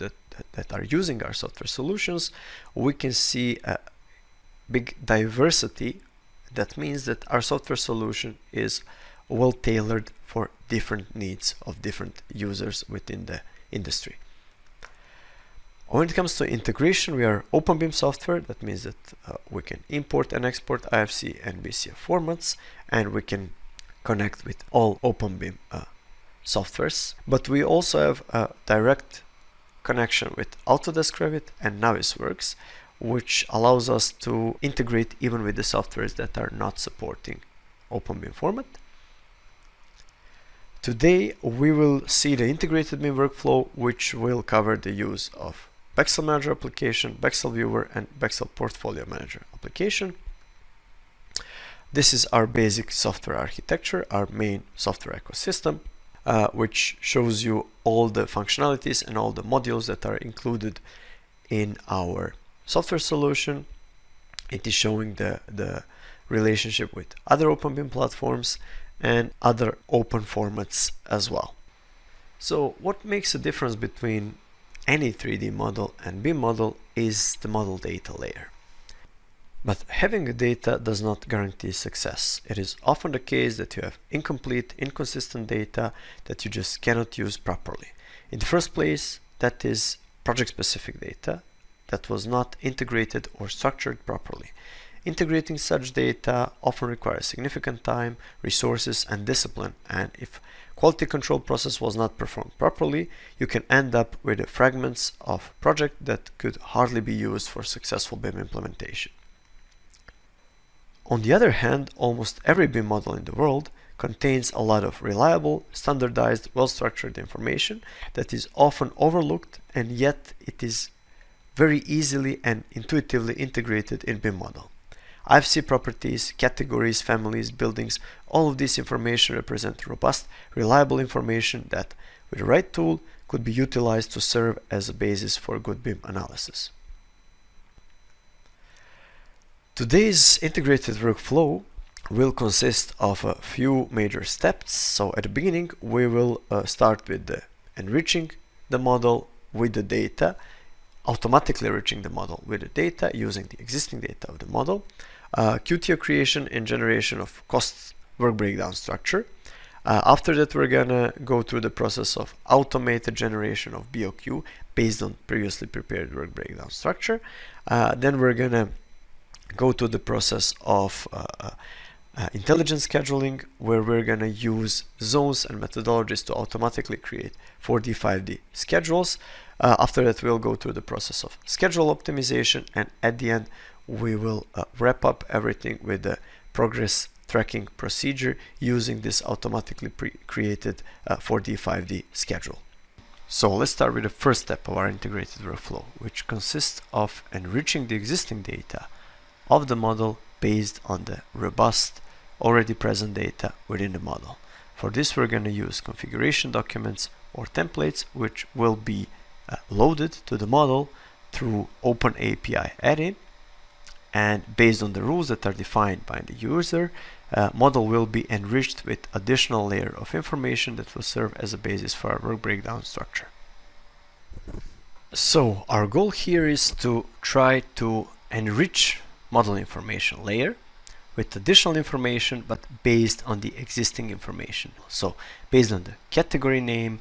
that are using our software solutions, we can see a big diversity. That means that our software solution is well tailored for different needs of different users within the industry. When it comes to integration, we are OpenBIM software. That means that we can import and export IFC and BCF formats, and we can connect with all OpenBIM softwares. But we also have a direct connection with Autodesk Revit and Navisworks, which allows us to integrate even with the softwares that are not supporting OpenBIM format. Today we will see the integrated BIM workflow, which will cover the use of Bexel Manager application, Bexel Viewer, and Bexel Portfolio Manager application. This is our basic software architecture, our main software ecosystem, which shows you all the functionalities and all the modules that are included in our software solution. It is showing the relationship with other OpenBIM platforms and other open formats as well. So what makes a difference between any 3D model and BIM model is the model data layer. But having the data does not guarantee success. It is often the case that you have incomplete, inconsistent data that you just cannot use properly. In the first place, that is project-specific data that was not integrated or structured properly. Integrating such data often requires significant time, resources, and discipline, and if quality control process was not performed properly, you can end up with fragments of project that could hardly be used for successful BIM implementation. On the other hand, almost every BIM model in the world contains a lot of reliable, standardized, well-structured information that is often overlooked, and yet it is very easily and intuitively integrated in BIM model. IFC properties, categories, families, buildings, all of this information represent robust, reliable information that, with the right tool, could be utilized to serve as a basis for good BIM analysis. Today's integrated workflow will consist of a few major steps. So at the beginning, we will start with enriching the model with the data, automatically enriching the model with the data using the existing data of the model. QTO creation and generation of cost work breakdown structure. After that, we're gonna go through the process of automated generation of BOQ based on previously prepared work breakdown structure. Then we're gonna go to the process of intelligent scheduling, where we're gonna use zones and methodologies to automatically create 4D, 5D schedules. After that, we'll go through the process of schedule optimization, and at the end, we will wrap up everything with the progress tracking procedure using this automatically created 4D, 5D schedule. So let's start with the first step of our integrated workflow, which consists of enriching the existing data of the model based on the robust, already present data within the model. For this, we're going to use configuration documents or templates, which will be loaded to the model through OpenAPI add-in. and based on the rules that are defined by the user, model will be enriched with additional layer of information that will serve as a basis for our work breakdown structure. So our goal here is to try to enrich model information layer with additional information, but based on the existing information. So based on the category name,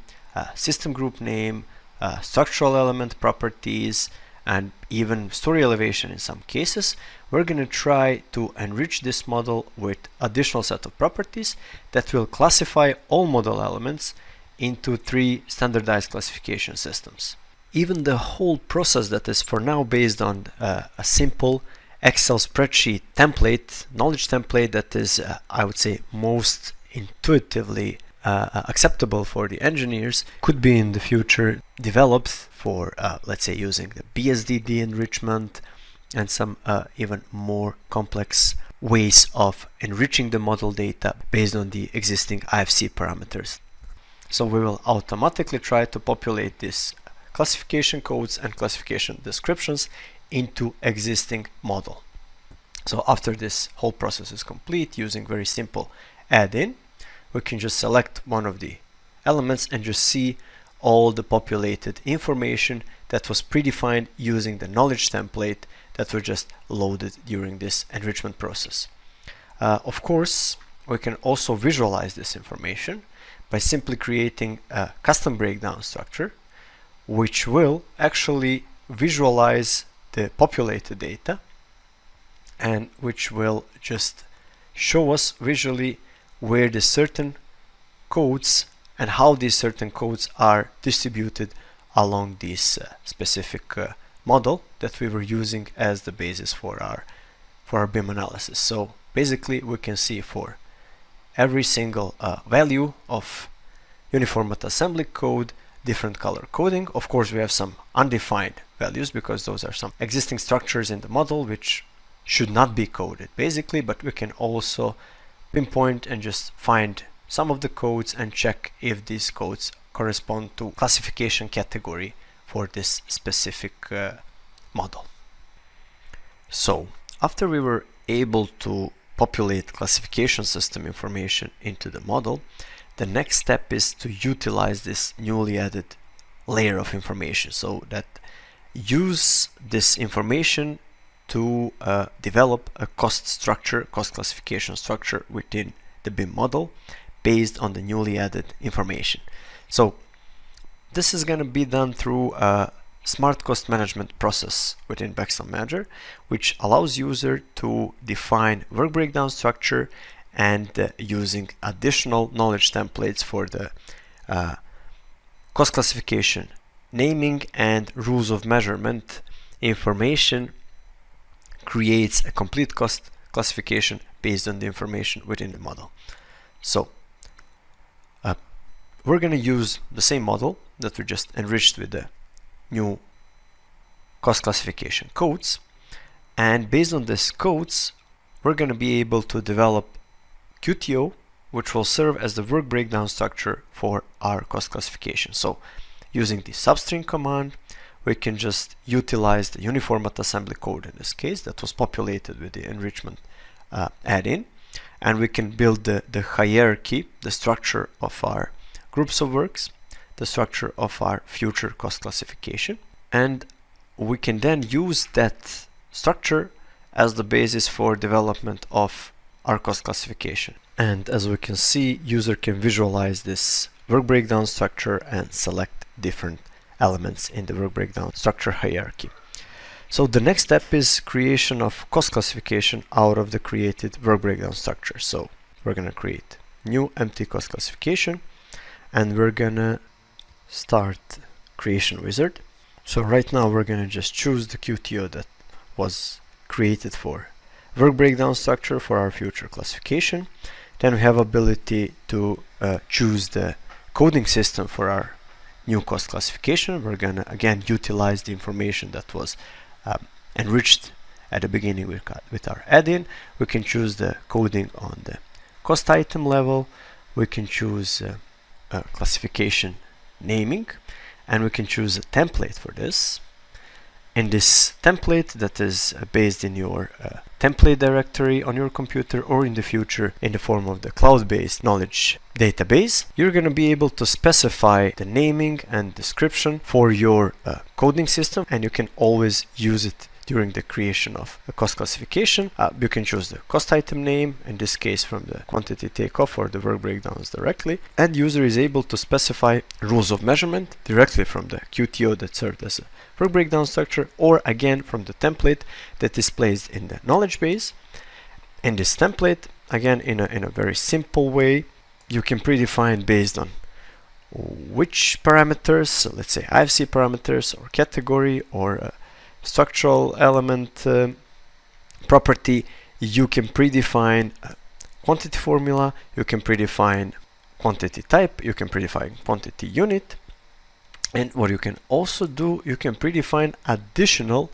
system group name, structural element properties, and even story elevation in some cases, we're going to try to enrich this model with additional set of properties that will classify all model elements into 3 standardized classification systems. Even the whole process that is for now based on a simple Excel spreadsheet template, knowledge template that is, I would say, most intuitively acceptable for the engineers, could be in the future developed for, let's say, using the BSDD enrichment and some even more complex ways of enriching the model data based on the existing IFC parameters. So we will automatically try to populate these classification codes and classification descriptions into existing model. So after this whole process is complete, using very simple add-in, we can just select one of the elements and just see all the populated information that was predefined using the knowledge template that were just loaded during this enrichment process. Of course, we can also visualize this information by simply creating a custom breakdown structure, which will actually visualize the populated data and which will just show us visually where the certain codes and how these certain codes are distributed along this specific model that we were using as the basis for our BIM analysis. So basically we can see for every single value of uniform assembly code different color coding. Of course, we have some undefined values because those are some existing structures in the model which should not be coded basically, but we can also pinpoint and just find some of the codes and check if these codes correspond to classification category for this specific model. So after we were able to populate classification system information into the model, the next step is to utilize this newly added layer of information, so that use this information to develop a cost classification structure within the BIM model based on the newly added information. So this is going to be done through a smart cost management process within Bexel Manager, which allows user to define work breakdown structure and using additional knowledge templates for the cost classification, naming and rules of measurement information, creates a complete cost classification based on the information within the model. So we're going to use the same model that we just enriched with the new cost classification codes, and based on these codes we're going to be able to develop QTO, which will serve as the work breakdown structure for our cost classification. So using the substring command, we can just utilize the uniform assembly code in this case that was populated with the enrichment add-in, and we can build the hierarchy, the structure of our groups of works, the structure of our future cost classification, and we can then use that structure as the basis for development of our cost classification. And as we can see, user can visualize this work breakdown structure and select different elements in the work breakdown structure hierarchy. So the next step is creation of cost classification out of the created work breakdown structure. So we're going to create new empty cost classification, and we're going to start creation wizard. So right now we're going to just choose the QTO that was created for work breakdown structure for our future classification. Then we have ability to choose the coding system for our new cost classification. We're going to again utilize the information that was enriched at the beginning with our add-in. We can choose the coding on the cost item level. We can choose classification naming, and we can choose a template for this. in this template that is based in your template directory on your computer, or in the future in the form of the cloud-based knowledge database, you're going to be able to specify the naming and description for your coding system, and you can always use it during the creation of a cost classification. You can choose the cost item name, in this case from the quantity takeoff or the work breakdowns directly, and user is able to specify rules of measurement directly from the QTO that served as a work breakdown structure, or again from the template that is placed in the knowledge base. In this template, again in a very simple way, you can predefine based on which parameters, so let's say IFC parameters or category or structural element property. You can predefine a quantity formula, you can predefine quantity type, you can predefine quantity unit, and what you can also do, you can predefine additional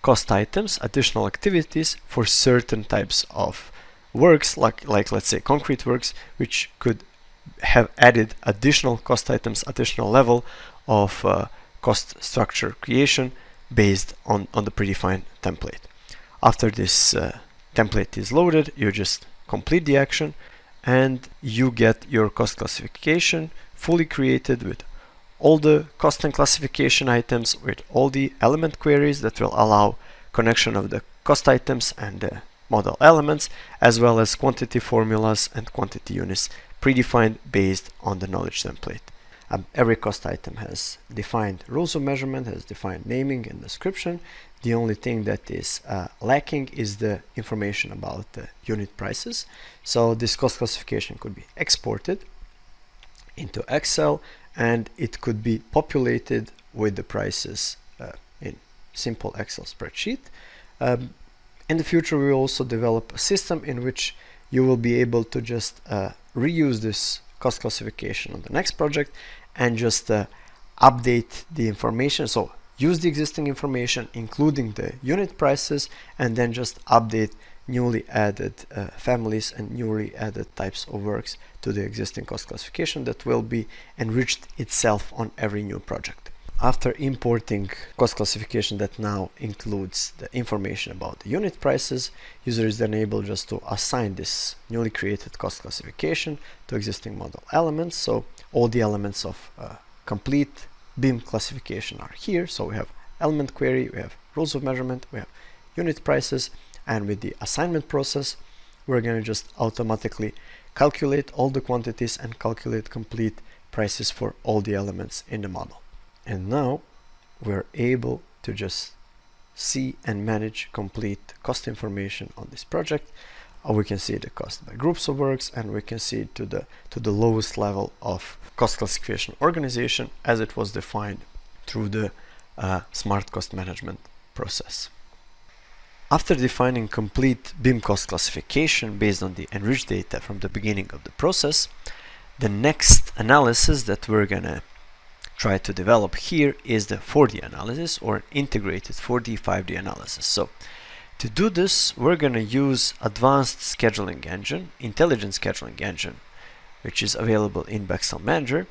cost items, additional activities for certain types of works, like let's say concrete works, which could have added additional cost items, additional level of cost structure creation based on the predefined template. After this template is loaded, you just complete the action and you get your cost classification fully created with all the cost and classification items, with all the element queries that will allow connection of the cost items and the model elements, as well as quantity formulas and quantity units predefined based on the knowledge template. Every cost item has defined rules of measurement, has defined naming and description. The only thing that is lacking is the information about the unit prices. So this cost classification could be exported into Excel, and it could be populated with the prices in simple Excel spreadsheet. In the future, we will also develop a system in which you will be able to just reuse this cost classification on the next project and just update the information. So use the existing information, including the unit prices, and then just update newly added families and newly added types of works to the existing cost classification that will be enriched itself on every new project. After importing cost classification that now includes the information about the unit prices, user is then able just to assign this newly created cost classification to existing model elements. So all the elements of complete BIM classification are here. So we have element query, we have rules of measurement, we have unit prices, and with the assignment process, we're going to just automatically calculate all the quantities and calculate complete prices for all the elements in the model. And now we're able to just see and manage complete cost information on this project. We can see the cost by groups of works, and we can see to the lowest level of cost classification organization as it was defined through the smart cost management process. After defining complete BIM cost classification based on the enriched data from the beginning of the process, the next analysis that we're gonna try to develop here is the 4D analysis, or an integrated 4D 5D analysis. So to do this, we're gonna use advanced scheduling engine, intelligent scheduling engine, which is available in Bexel Manager,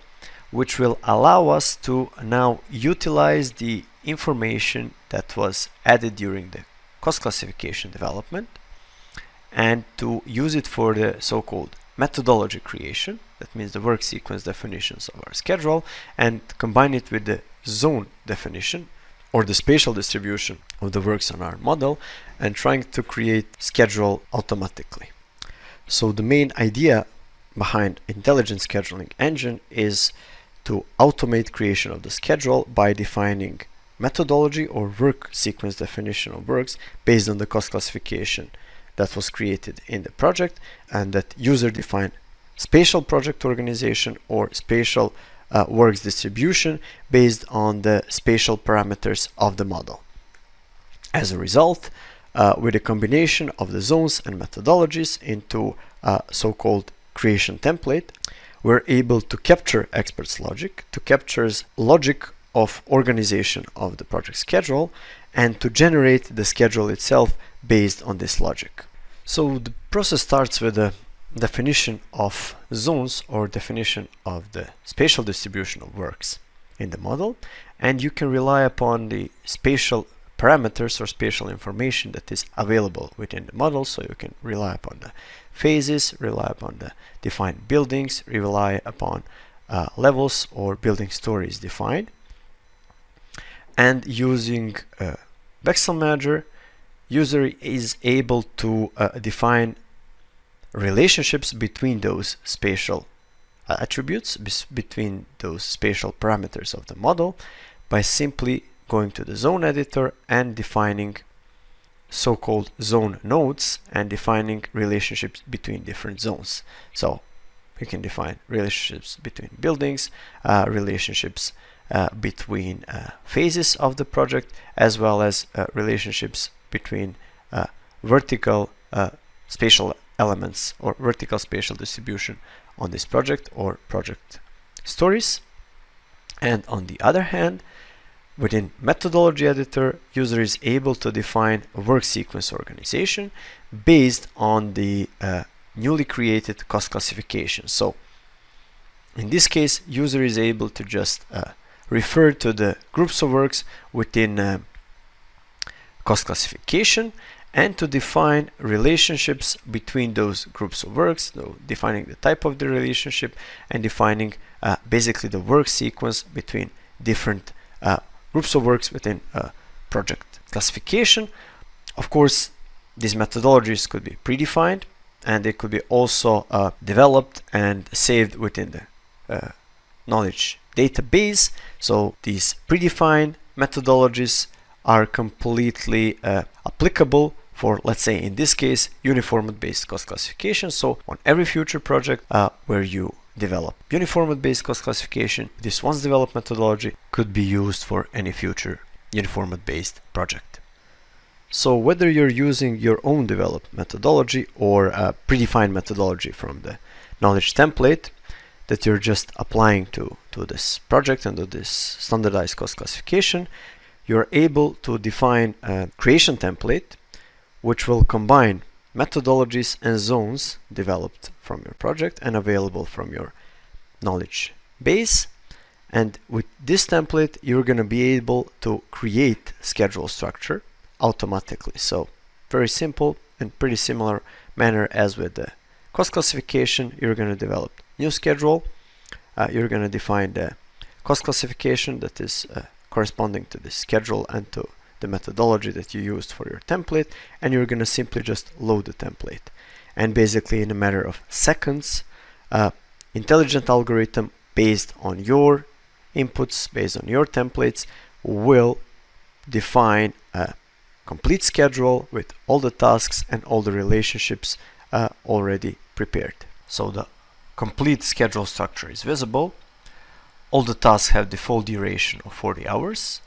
which will allow us to now utilize the information that was added during the cost classification development and to use it for the so-called methodology creation. That means the work sequence definitions of our schedule, and combine it with the zone definition or the spatial distribution of the works on our model, and trying to create schedule automatically. So the main idea behind intelligent scheduling engine is to automate creation of the schedule by defining methodology or work sequence definition of works based on the cost classification that was created in the project, and that user defined spatial project organization or spatial works distribution based on the spatial parameters of the model. As a result, with a combination of the zones and methodologies into a so-called creation template, we're able to capture experts' logic, to capture logic of organization of the project schedule, and to generate the schedule itself based on this logic. So the process starts with a definition of zones, or definition of the spatial distribution of works in the model, and you can rely upon the spatial parameters or spatial information that is available within the model, so you can rely upon the phases, rely upon the defined buildings, rely upon levels or building stories defined. And using Bexel Manager, user is able to define relationships between those spatial attributes, between those spatial parameters of the model, by simply going to the zone editor and defining so-called zone nodes and defining relationships between different zones. So we can define relationships between buildings, relationships between phases of the project, as well as relationships between vertical spatial elements or vertical spatial distribution on this project or project stories. And on the other hand, within methodology editor, user is able to define a work sequence organization based on the newly created cost classification. So in this case, user is able to just refer to the groups of works within cost classification and to define relationships between those groups of works, so defining the type of the relationship and defining basically the work sequence between different groups of works within project classification. Of course, these methodologies could be predefined, and they could be also developed and saved within the knowledge database. So these predefined methodologies are completely applicable for, let's say in this case, uniform-based cost classification. So on every future project where you develop uniform-based cost classification, this once developed methodology could be used for any future uniform-based project. So whether you're using your own developed methodology or a predefined methodology from the knowledge template that you're just applying to this project and to this standardized cost classification, you're able to define a creation template which will combine methodologies and zones developed from your project and available from your knowledge base. And with this template, you're going to be able to create schedule structure automatically. So very simple and pretty similar manner as with the cost classification. You're going to develop new schedule. You're going to define the cost classification that is corresponding to the schedule and to the methodology that you used for your template, and you're going to simply just load the template. And basically in a matter of seconds, intelligent algorithm based on your inputs, based on your templates, will define a complete schedule with all the tasks and all the relationships already prepared. So the complete schedule structure is visible. All the tasks have the full duration of 40 hours,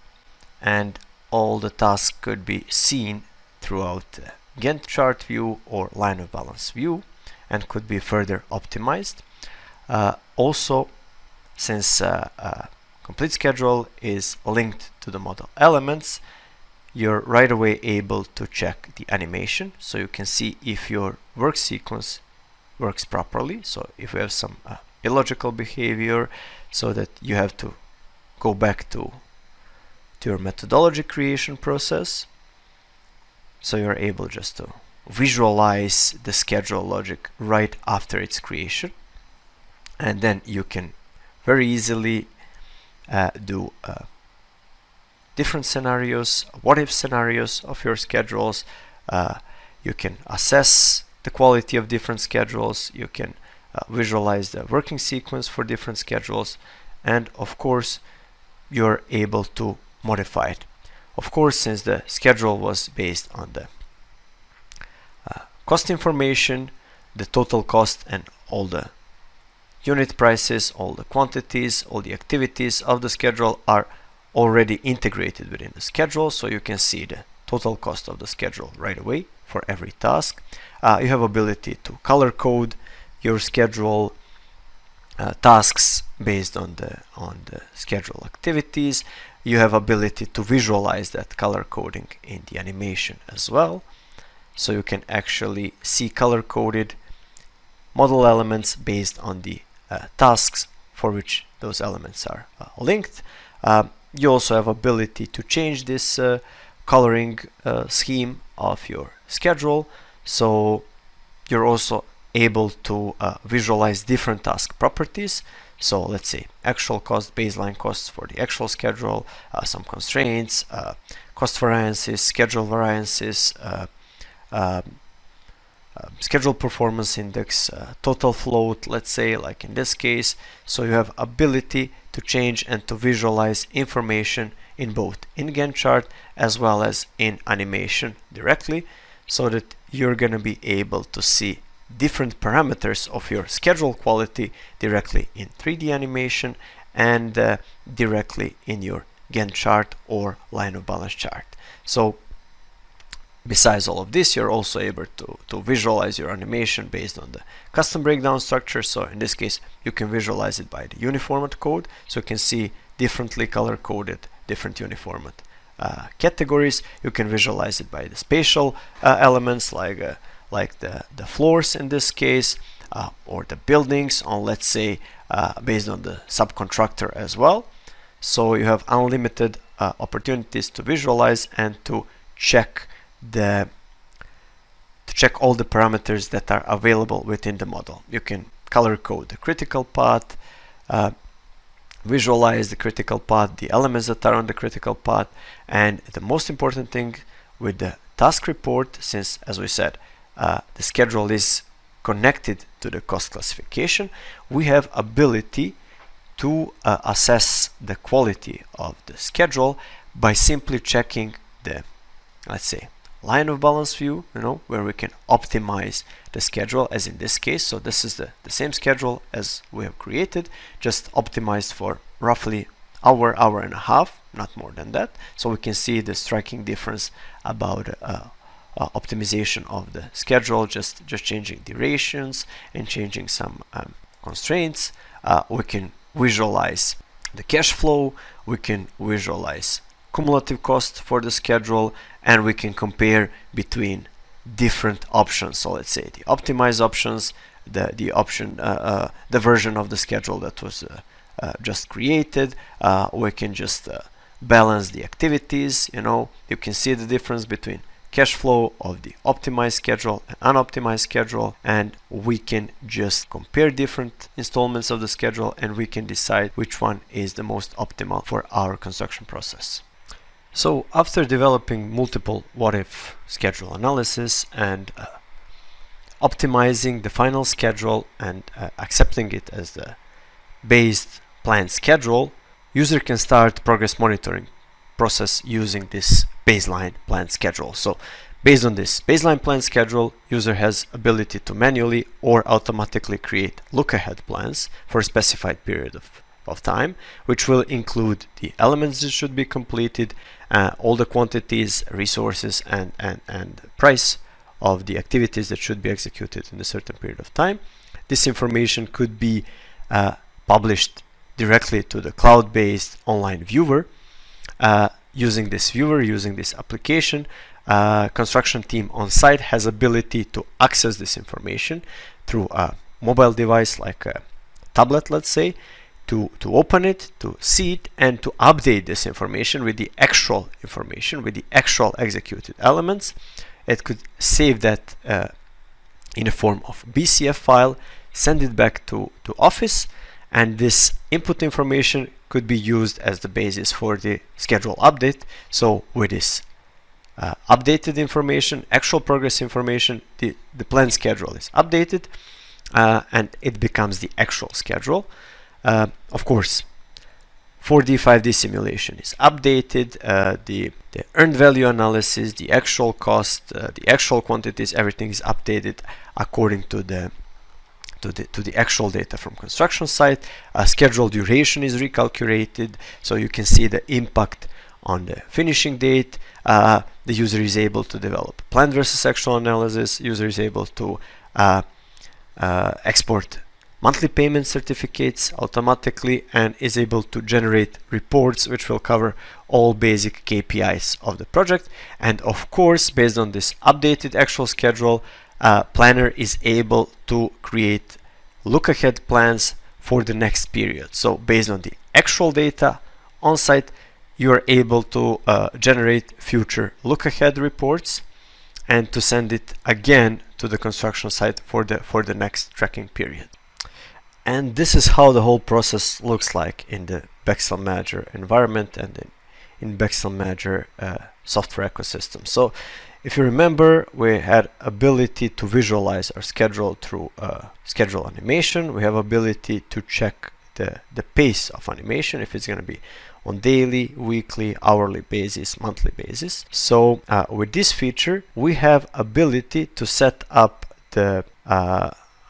and all the tasks could be seen throughout the Gantt chart view or line of balance view and could be further optimized. Also, since complete schedule is linked to the model elements, you're right away able to check the animation, so you can see if your work sequence works properly. So if you have some illogical behavior, so that you have to go back to your methodology creation process, so you're able just to visualize the schedule logic right after its creation, and then you can very easily do different scenarios, what-if scenarios of your schedules. You can assess the quality of different schedules, you can visualize the working sequence for different schedules, and of course you're able to modify it. Of course, since the schedule was based on the cost information, the total cost and all the unit prices, all the quantities, all the activities of the schedule are already integrated within the schedule, so you can see the total cost of the schedule right away for every task. You have ability to color code your schedule tasks based on the schedule activities. You have ability to visualize that color coding in the animation as well, so you can actually see color coded model elements based on the tasks for which those elements are linked. You also have ability to change this coloring scheme of your schedule, so you're also able to visualize different task properties. So let's say actual cost, baseline costs for the actual schedule, some constraints, cost variances, schedule variances, schedule performance index, total float, let's say, like in this case. So you have ability to change and to visualize information in both in Gantt chart as well as in animation directly, so that you're going to be able to see different parameters of your schedule quality directly in 3D animation and directly in your Gantt chart or line of balance chart. So besides all of this, you're also able to visualize your animation based on the custom breakdown structure. So in this case, you can visualize it by the uniformat code, so you can see differently color coded different uniformat categories. You can visualize it by the spatial elements, like the floors in this case, or the buildings on, let's say, based on the subcontractor as well. So you have unlimited opportunities to visualize and to check all the parameters that are available within the model. You can color code the critical path, visualize the critical path, the elements that are on the critical path, and the most important thing with the task report, since, as we said, the schedule is connected to the cost classification, we have ability to assess the quality of the schedule by simply checking the, let's say, line of balance view, where we can optimize the schedule, as in this case. So this is the same schedule as we have created, just optimized for roughly hour and a half, not more than that. So we can see the striking difference about optimization of the schedule, just changing durations and changing some constraints. We can visualize the cash flow, we can visualize cumulative cost for the schedule, and we can compare between different options. So let's say the optimized options, the option, the version of the schedule that was just created. We can just balance the activities. You can see the difference between cash flow of the optimized schedule and unoptimized schedule, and we can just compare different installments of the schedule, and we can decide which one is the most optimal for our construction process. So after developing multiple what-if schedule analysis and optimizing the final schedule and accepting it as the based planned schedule, user can start progress monitoring process using this baseline planned schedule. So based on this baseline planned schedule, user has ability to manually or automatically create look-ahead plans for a specified period of time, which will include the elements that should be completed, all the quantities, resources, and price of the activities that should be executed in a certain period of time. This information could be published directly to the cloud-based online viewer. Using this application, construction team on site has ability to access this information through a mobile device like a tablet, let's say, to open it, to see it, and to update this information with the actual information, with the actual executed elements. It could save that in a form of BCF file, send it back to Office, and this input information could be used as the basis for the schedule update. So with this updated information, actual progress information, the planned schedule is updated, and it becomes the actual schedule. Of course, 4D, 5D simulation is updated, the earned value analysis, the actual cost, the actual quantities, everything is updated according to the actual data from construction site. Schedule duration is recalculated, so you can see the impact on the finishing date. The user is able to develop planned versus actual analysis. User is able to export monthly payment certificates automatically, and is able to generate reports which will cover all basic KPIs of the project. And of course, based on this updated actual schedule, planner is able to create look-ahead plans for the next period. So based on the actual data on site, you are able to generate future look-ahead reports and to send it again to the construction site for the next tracking period. And this is how the whole process looks like in the Bexel Manager environment and in Bexel Manager software ecosystem. So if you remember, we had ability to visualize our schedule through schedule animation. We have ability to check the pace of animation, if it's going to be on daily, weekly, hourly basis, monthly basis. So with this feature, we have ability to set up the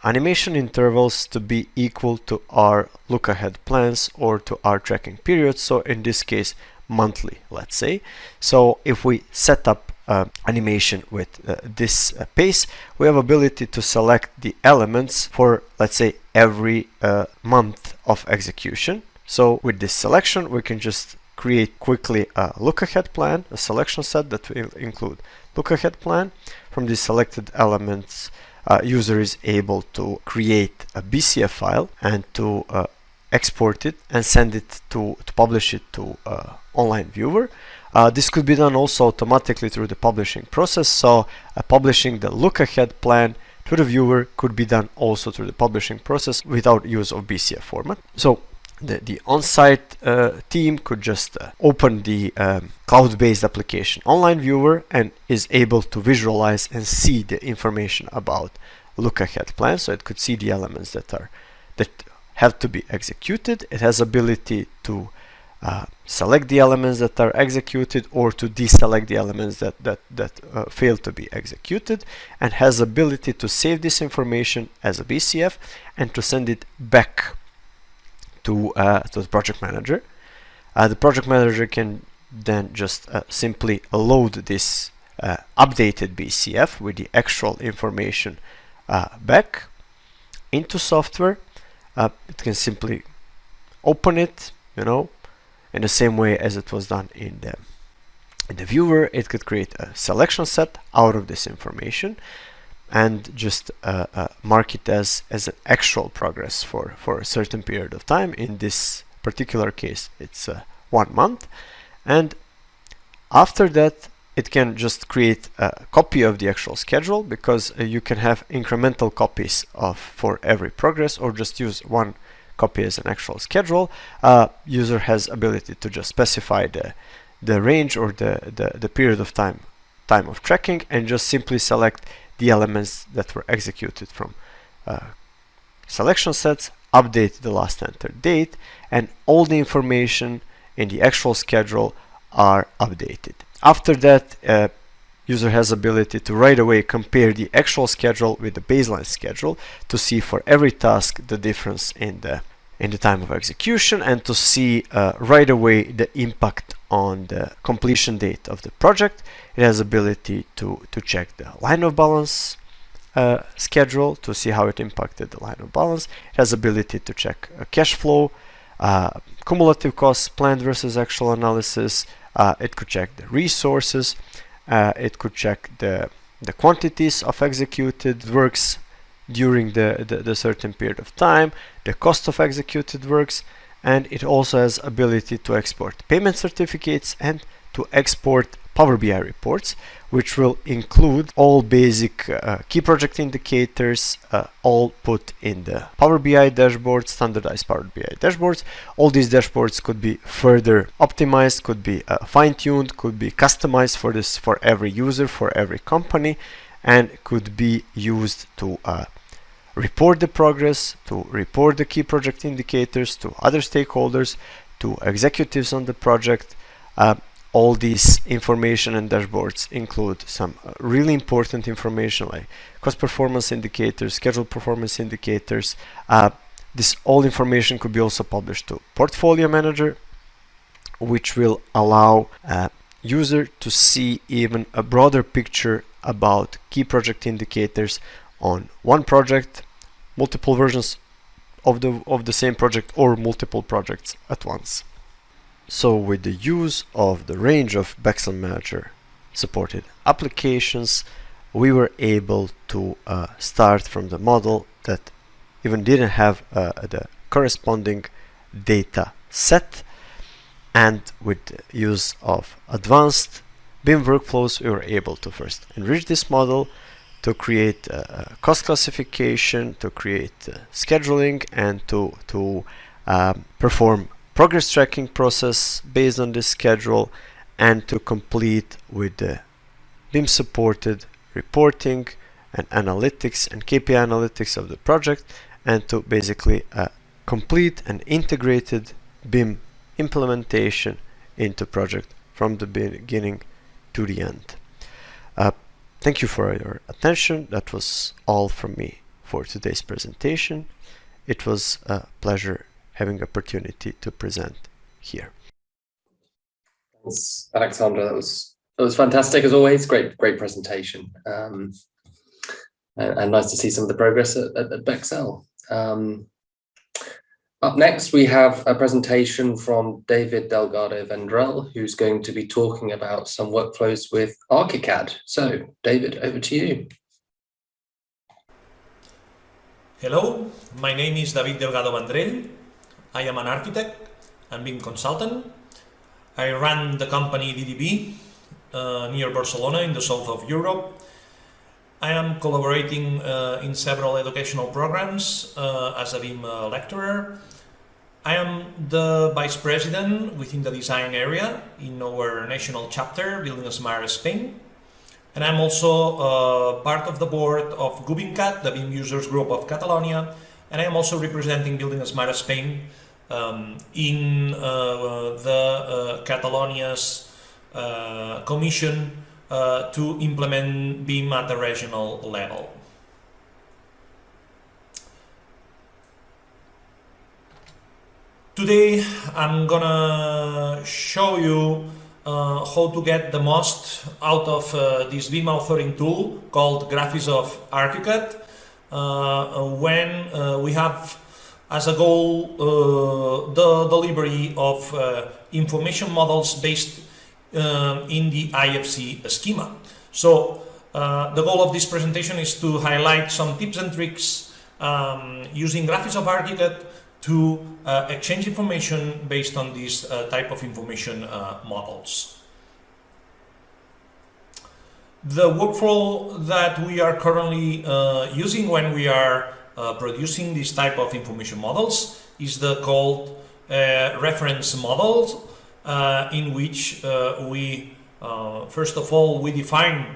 animation intervals to be equal to our look-ahead plans or to our tracking periods. So in this case, monthly, let's say. So if we set up animation with this pace, we have ability to select the elements for, let's say, every month of execution. So with this selection, we can just create quickly a look-ahead plan, a selection set that will include look-ahead plan. From these selected elements, user is able to create a BCF file and to export it and send it to publish it to online viewer. This could be done also automatically through the publishing process. So publishing the look-ahead plan to the viewer could be done also through the publishing process without use of BCF format. So the on-site team could just open the cloud-based application online viewer and is able to visualize and see the information about look-ahead plan. So it could see the elements that have to be executed. It has ability to select the elements that are executed or to deselect the elements that fail to be executed, and has ability to save this information as a BCF and to send it back to the project manager. The project manager can then just simply load this updated BCF with the actual information back into software. It can simply open it, in the same way as it was done in the viewer. It could create a selection set out of this information and just mark it as an actual progress for a certain period of time. In this particular case, it's 1 month. And after that, it can just create a copy of the actual schedule, because you can have incremental copies for every progress, or just use one copy as an actual schedule. User has ability to just specify the range or the period of time of tracking, and just simply select the elements that were executed from selection sets, update the last entered date, and all the information in the actual schedule are updated. After that, user has ability to right away compare the actual schedule with the baseline schedule to see for every task the difference in the time of execution, and to see right away the impact on the completion date of the project. It has ability to check the line of balance schedule to see how it impacted the line of balance. It has ability to check cash flow, cumulative costs, planned versus actual analysis. It could check the resources. It could check the quantities of executed works during the certain period of time, the cost of executed works, and it also has ability to export payment certificates and to export Power BI reports, which will include all basic key project indicators, all put in the Power BI dashboard, standardized Power BI dashboards. All these dashboards could be further optimized, could be fine-tuned, could be customized for every user, for every company, and could be used to report the progress, to report the key project indicators to other stakeholders, to executives on the project. All these information and dashboards include some really important information like cost performance indicators, schedule performance indicators. This all information could be also published to Portfolio Manager, which will allow user to see even a broader picture about key project indicators on one project, multiple versions of the same project, or multiple projects at once. So with the use of the range of Bexel Manager supported applications, we were able to start from the model that even didn't have the corresponding data set, and with the use of advanced BIM workflows, we were able to first enrich this model, to create cost classification, to create scheduling, and to perform progress tracking process based on this schedule, and to complete with the BIM supported reporting and analytics and KPI analytics of the project, and to basically complete an integrated BIM implementation into project from the beginning to the end. Thank you for your attention. That was all from me for today's presentation. It was a pleasure having the opportunity to present here. Thanks, Aleksandar. That was fantastic as always. Great presentation, and nice to see some of the progress at Bexel. Up next, we have a presentation from David Delgado Vendrell, who's going to be talking about some workflows with Archicad. So, David, over to you. Hello, my name is David Delgado Vendrell. I am an architect and BIM consultant. I run the company DDB near Barcelona in the south of Europe. I am collaborating in several educational programs as a BIM lecturer. I am the vice president within the design area in our national chapter, buildingSMART Spain. And I'm also part of the board of GubinCat, the BIM users group of Catalonia. And I am also representing buildingSMART Spain in the Catalonia's commission to implement BIM at the regional level. Today I'm gonna show you how to get the most out of this BIM authoring tool called Graphics of Archicad when we have as a goal the delivery of information models based in the IFC schema. So the goal of this presentation is to highlight some tips and tricks using Graphics of Archicad to exchange information based on this type of information models. The workflow that we are currently using when we are producing this type of information models is the called reference models, in which we first of all we define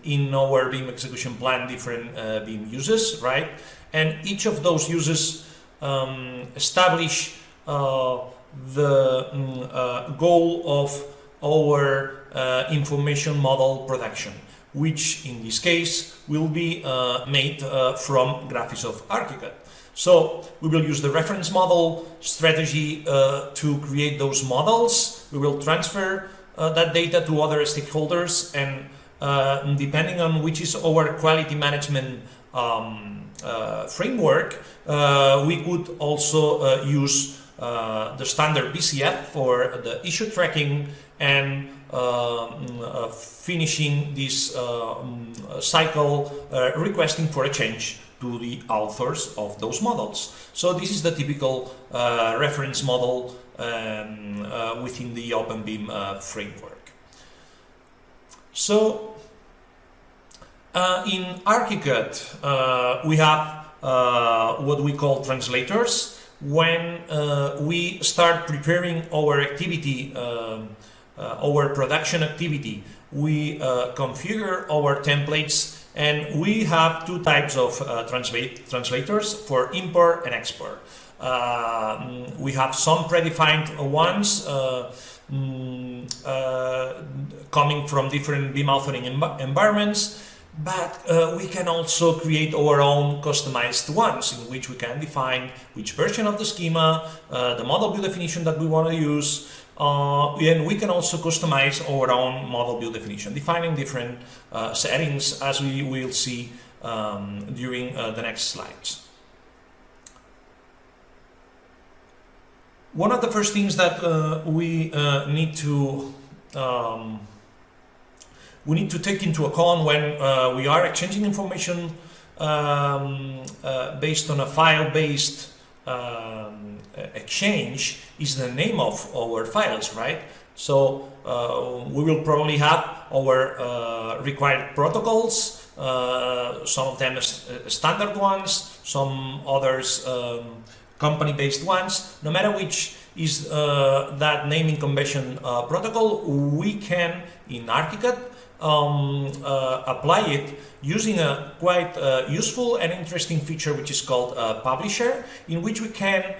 in our BIM execution plan different BIM uses, right? And each of those uses establish the goal of our information model production, which in this case will be made from Graphics of Archicad. So we will use the reference model strategy to create those models. We will transfer that data to other stakeholders, and depending on which is our quality management framework, we could also use the standard BCF for the issue tracking and finishing this cycle requesting for a change to the authors of those models. So this is the typical reference model within the OpenBIM framework. So in Archicad we have what we call translators. When we start preparing our activity, our production activity, we configure our templates, and we have two types of translators for import and export. We have some predefined ones coming from different BIM authoring environments, but we can also create our own customized ones in which we can define which version of the schema, the model build definition that we want to use, and we can also customize our own model build definition, defining different settings, as we will see during the next slides. One of the first things that we need to take into account when we are exchanging information based on a file-based exchange is the name of our files, right? So we will probably have our required protocols, some of them standard ones, some others company-based ones. No matter which is that naming convention protocol, we can, in Archicad, apply it using a quite useful and interesting feature which is called Publisher, in which we can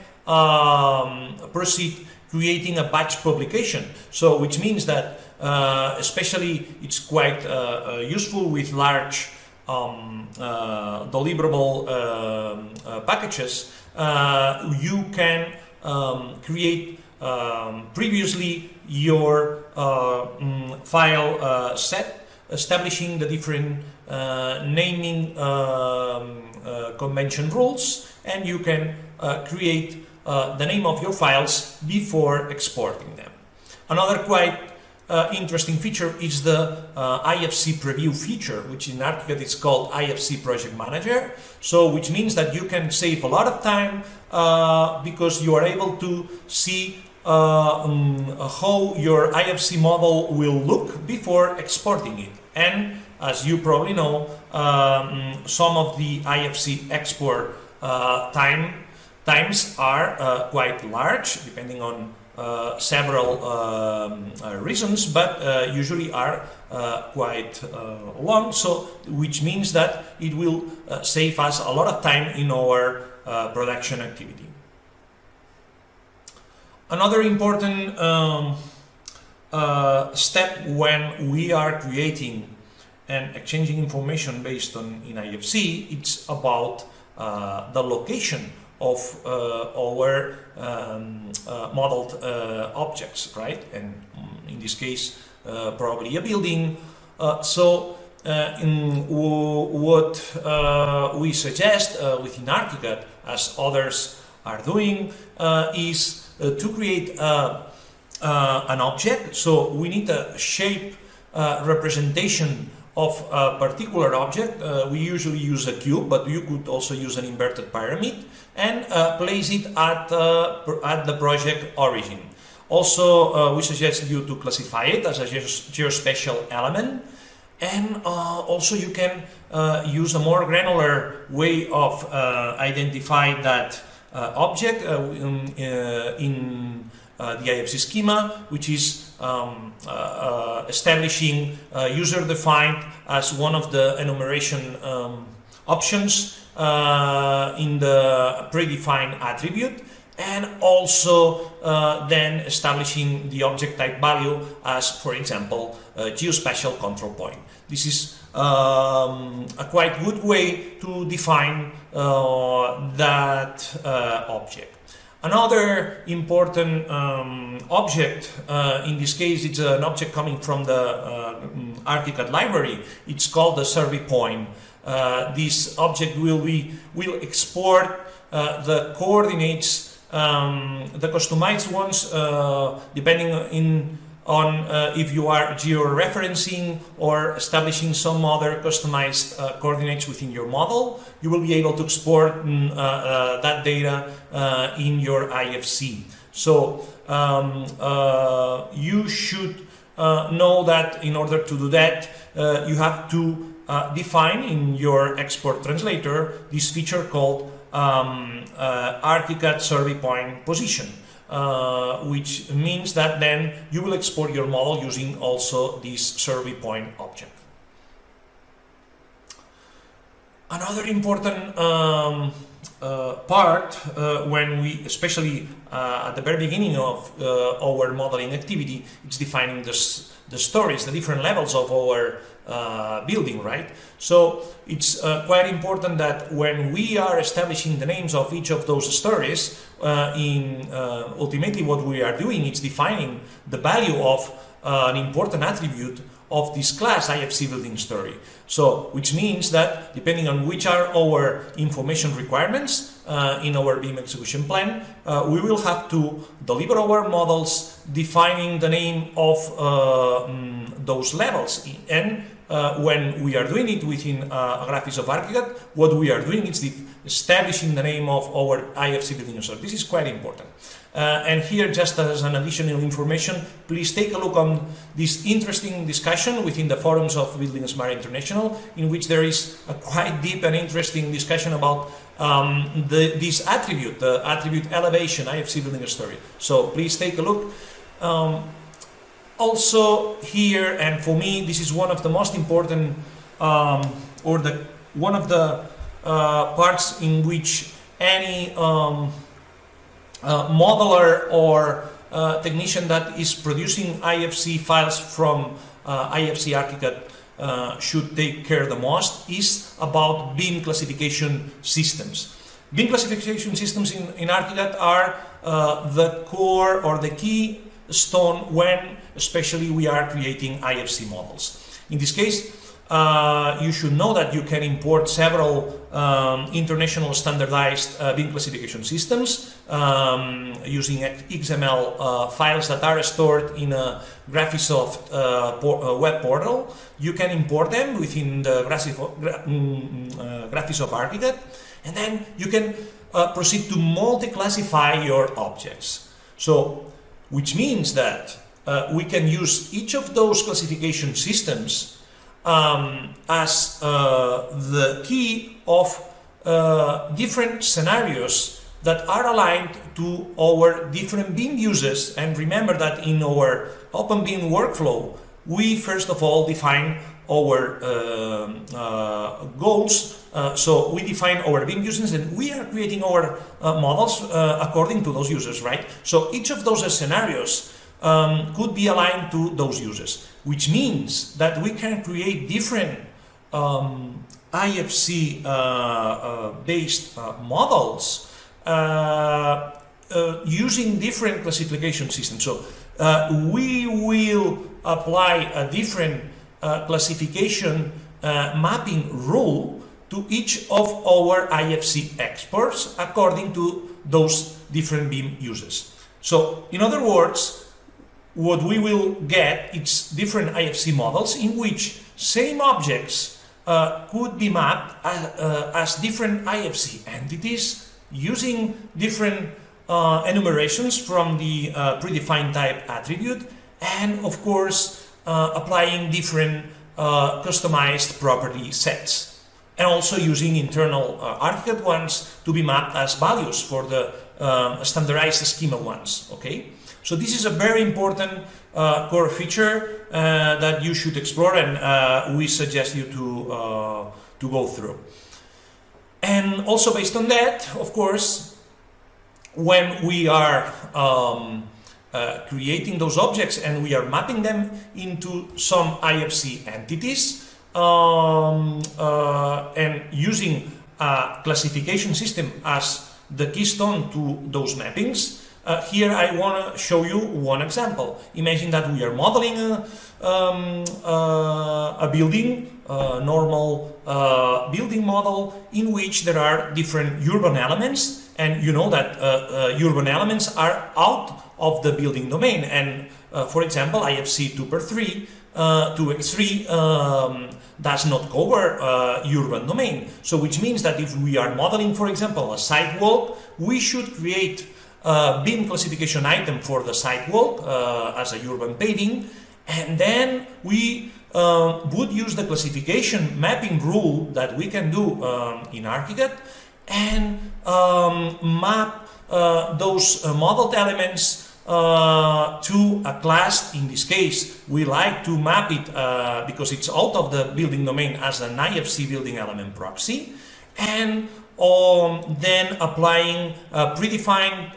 proceed creating a batch publication. So which means that especially it's quite useful with large deliverable packages. You can create previously your file set, establishing the different naming convention rules, and you can create the name of your files before exporting them. Another quite interesting feature is the IFC preview feature, which in Archicad is called IFC Project Manager. So, which means that you can save a lot of time because you are able to see how your IFC model will look before exporting it. And as you probably know, some of the IFC export times are quite large, depending on several reasons, but usually are quite long, so which means that it will save us a lot of time in our production activity. Another important step when we are creating and exchanging information based on in IFC, it's about the location of our modeled objects, right? And in this case, probably a building. What we suggest within Archicad, as others are doing, is to create an object. So we need a shape representation of a particular object. We usually use a cube, but you could also use an inverted pyramid, and place it at the project origin. Also, we suggest you to classify it as a geospatial element, and also you can use a more granular way of identifying that object in the IFC schema, which is establishing user-defined as one of the enumeration options in the predefined attribute, and also then establishing the object type value as, for example, a geospatial control point. This is a quite good way to define that object. Another important object, in this case it's an object coming from the Archicad library. It's called the survey point. This object will export the coordinates, the customized ones, depending on if you are georeferencing or establishing some other customized coordinates within your model. You will be able to export that data in your IFC. So you should know that in order to do that, you have to define in your export translator this feature called Archicad survey point position, which means that then you will export your model using also this survey point object. Another important part when we, especially at the very beginning of our modeling activity, it's defining the stories, the different levels of our building, right? So it's quite important that when we are establishing the names of each of those stories, ultimately what we are doing is defining the value of an important attribute of this class IFC building story. So, which means that depending on which are our information requirements in our BIM execution plan, we will have to deliver our models defining the name of those levels. And when we are doing it within Graphics of Archicad, what we are doing is establishing the name of our IFC building user. This is quite important. And here, just as an additional information, please take a look on this interesting discussion within the forums of buildingSMART International, in which there is a quite deep and interesting discussion about this attribute, the attribute elevation, IFC building story. So please take a look. Also here, and for me, this is one of the most important, one of the parts in which any modeler or technician that is producing IFC files from IFC Archicad should take care the most is about beam classification systems. Beam classification systems in Archicad are the core or the key stone when especially we are creating IFC models. In this case, you should know that you can import several international standardized beam classification systems using XML files that are stored in a Graphisoft web portal. You can import them within the Graphisoft Archicad, and then you can proceed to multi-classify your objects. So, which means that we can use each of those classification systems as the key of different scenarios that are aligned to our different beam uses. And remember that in our Open Beam workflow, we first of all define our goals. So we define our beam uses, and we are creating our models according to those users, right? So each of those scenarios could be aligned to those uses, which means that we can create different IFC based models using different classification systems. So we will apply a different classification mapping rule to each of our IFC experts according to those different beam uses. So in other words, what we will get is different IFC models in which same objects could be mapped as different IFC entities using different enumerations from the predefined type attribute, and of course applying different customized property sets, and also using internal Archicad ones to be mapped as values for the standardized schema ones. Okay. So this is a very important core feature that you should explore, and we suggest you to go through. And also based on that, of course, when we are creating those objects and we are mapping them into some IFC entities and using a classification system as the keystone to those mappings, here I want to show you one example. Imagine that we are modeling a building, normal building model in which there are different urban elements, and you know that urban elements are out of the building domain, and for example IFC 2x3 2x3 does not cover urban domain. So which means that if we are modeling, for example, a sidewalk, we should create beam classification item for the sidewalk as a urban paving, and then we would use the classification mapping rule that we can do in Archicad and map those modeled elements to a class. In this case, we like to map it because it's out of the building domain as an IFC building element proxy, and then applying predefined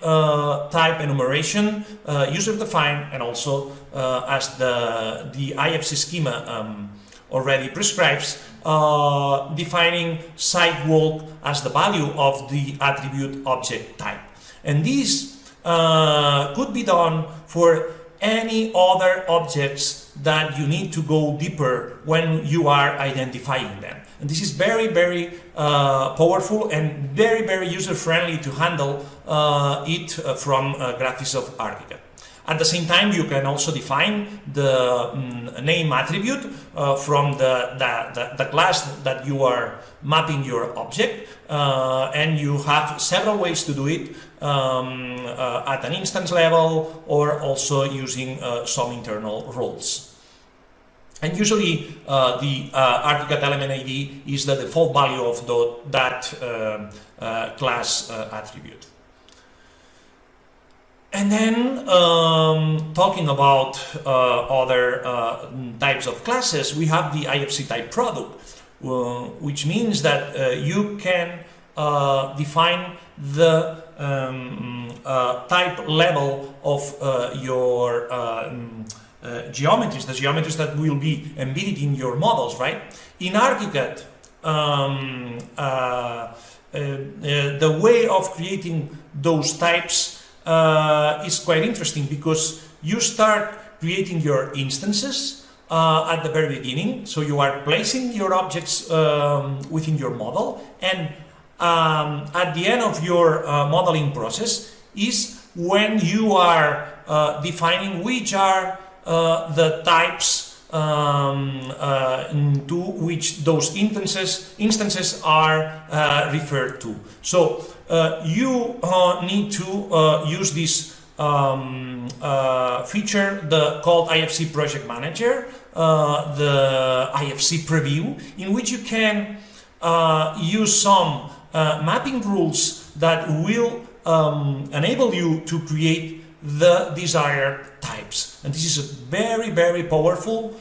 type enumeration, user-defined, and also as the IFC schema already prescribes, defining sidewalk as the value of the attribute object type. And this could be done for any other objects that you need to go deeper when you are identifying them. And this is very, very powerful and very, very user-friendly to handle it from Graphisoft Archicad. At the same time, you can also define the name attribute from the class that you are mapping your object, and you have several ways to do it at an instance level or also using some internal rules. And usually the Archicad element ID is the default value of that class attribute. And then talking about other types of classes, we have the IFC type product, which means that you can define the type level of your geometries, the geometries that will be embedded in your models, right? In Archicad, the way of creating those types is quite interesting, because you start creating your instances at the very beginning. So you are placing your objects within your model, and at the end of your modeling process is when you are defining which are the types to which those instances are referred to. So you need to use this feature called IFC Project Manager, the IFC Preview, in which you can use some mapping rules that will enable you to create the desired types. And this is a very, very powerful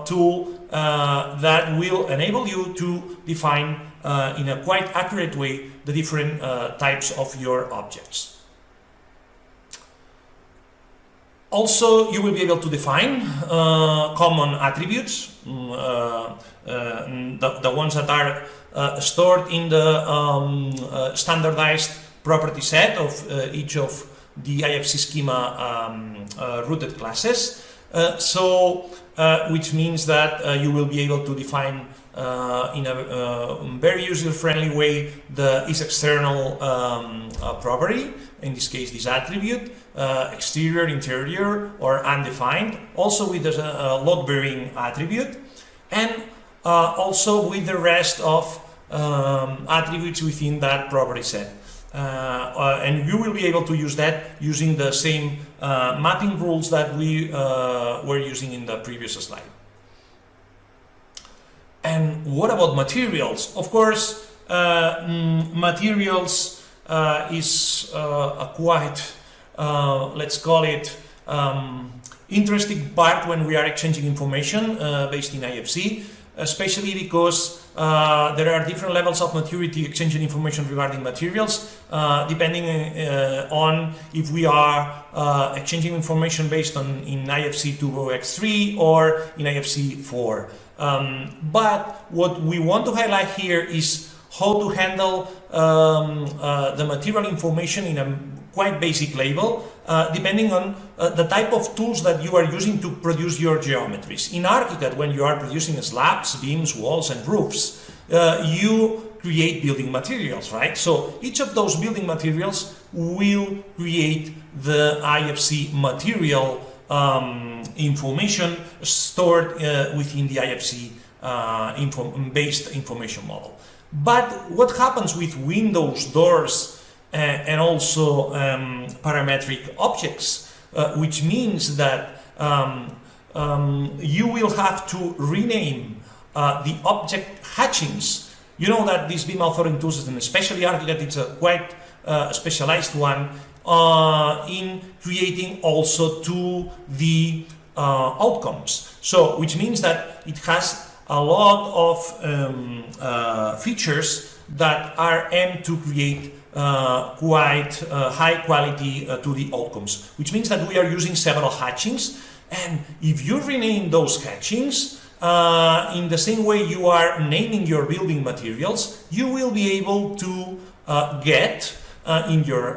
tool that will enable you to define in a quite accurate way the different types of your objects. Also, you will be able to define common attributes, the ones that are stored in the standardized property set of each of the IFC schema rooted classes. Which means that you will be able to define in a very user-friendly way the isExternal property, in this case this attribute, exterior, interior, or undefined, also with the load-bearing attribute, and also with the rest of attributes within that property set. And you will be able to use that using the same mapping rules that we were using in the previous slide. And what about materials? Of course, materials is a quite, let's call it, interesting part when we are exchanging information based in IFC, especially because there are different levels of maturity exchanging information regarding materials, depending on if we are exchanging information based on in IFC 2x3 or in IFC 4. But what we want to highlight here is how to handle the material information in a quite basic level, depending on the type of tools that you are using to produce your geometries. In Archicad, when you are producing slabs, beams, walls, and roofs, you create building materials, right? So each of those building materials will create the IFC material information stored within the IFC based information model. But what happens with windows, doors, and also parametric objects, which means that you will have to rename the object hatchings. You know that these BIM authoring tools, and especially Archicad, it's a quite specialized one in creating also to the outcomes. So, which means that it has a lot of features that are aimed to create quite high quality to the outcomes, which means that we are using several hatchings, and if you rename those hatchings in the same way you are naming your building materials, you will be able to get in your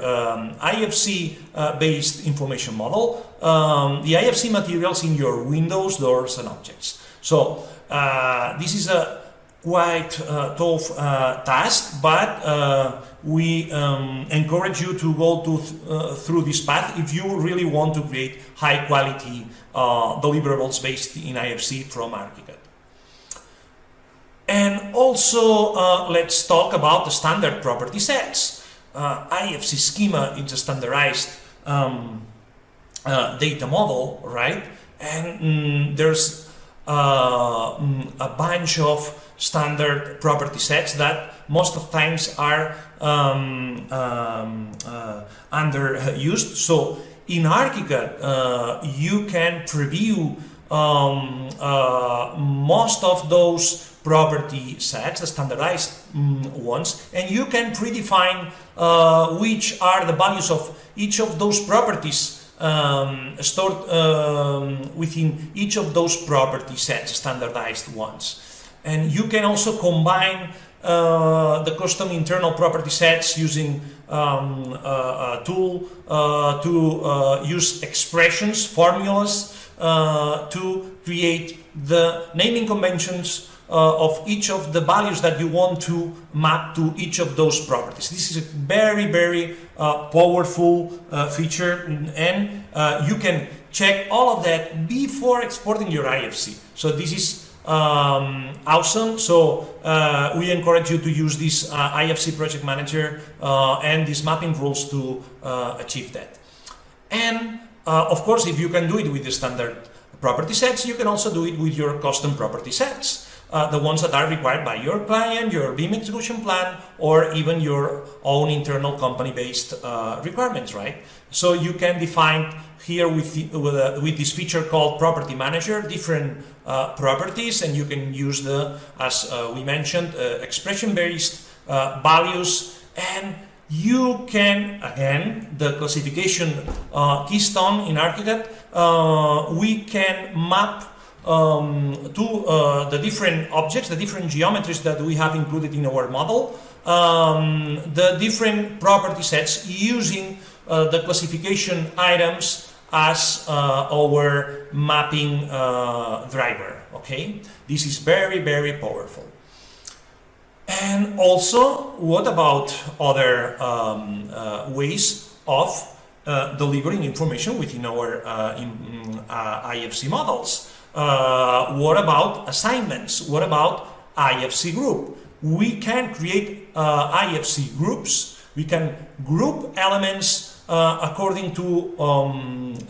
IFC based information model the IFC materials in your windows, doors, and objects. So this is a quite tough task, but we encourage you to go through this path if you really want to create high quality deliverables based in IFC from Archicad. And also, let's talk about the standard property sets. IFC schema is a standardized data model, right? And there's a bunch of standard property sets that most of the times are underused. So in Archicad, you can preview most of those property sets, the standardized ones, and you can predefine which are the values of each of those properties stored within each of those property sets, standardized ones. And you can also combine the custom internal property sets using a tool to use expressions, formulas, to create the naming conventions of each of the values that you want to map to each of those properties. This is a very, very powerful feature, and you can check all of that before exporting your IFC. So this is awesome. So we encourage you to use this IFC project manager and these mapping rules to achieve that. And of course, if you can do it with the standard property sets, you can also do it with your custom property sets, the ones that are required by your client, your BIM execution plan, or even your own internal company-based requirements, right? So you can define here with this feature called Property Manager different properties, and you can use the, as we mentioned, expression-based values, and you can, again, the classification keystone in Archicad, we can map to the different objects, the different geometries that we have included in our model, the different property sets using the classification items as our mapping driver, okay? This is very, very powerful. And also, what about other ways of delivering information within our IFC models? What about assignments? What about IFC group? We can create IFC groups. We can group elements according to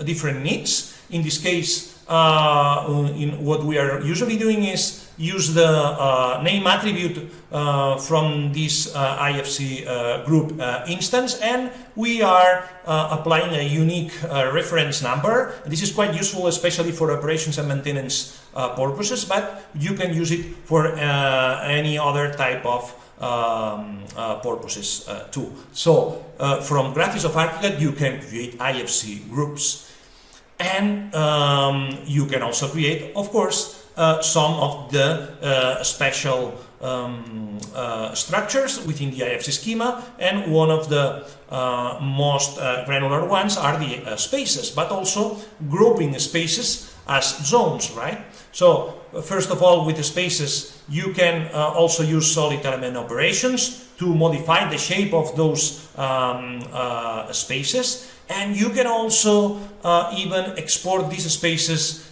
different needs. In this case, what we are usually doing is use the name attribute from this IFC group instance, and we are applying a unique reference number. This is quite useful, especially for operations and maintenance purposes, but you can use it for any other type of purposes too. So from graphics of Archicad, you can create IFC groups, and you can also create, of course, some of the special structures within the IFC schema, and one of the most granular ones are the spaces, but also grouping spaces as zones, right? So first of all, with the spaces, you can also use solid element operations to modify the shape of those spaces, and you can also even export these spaces,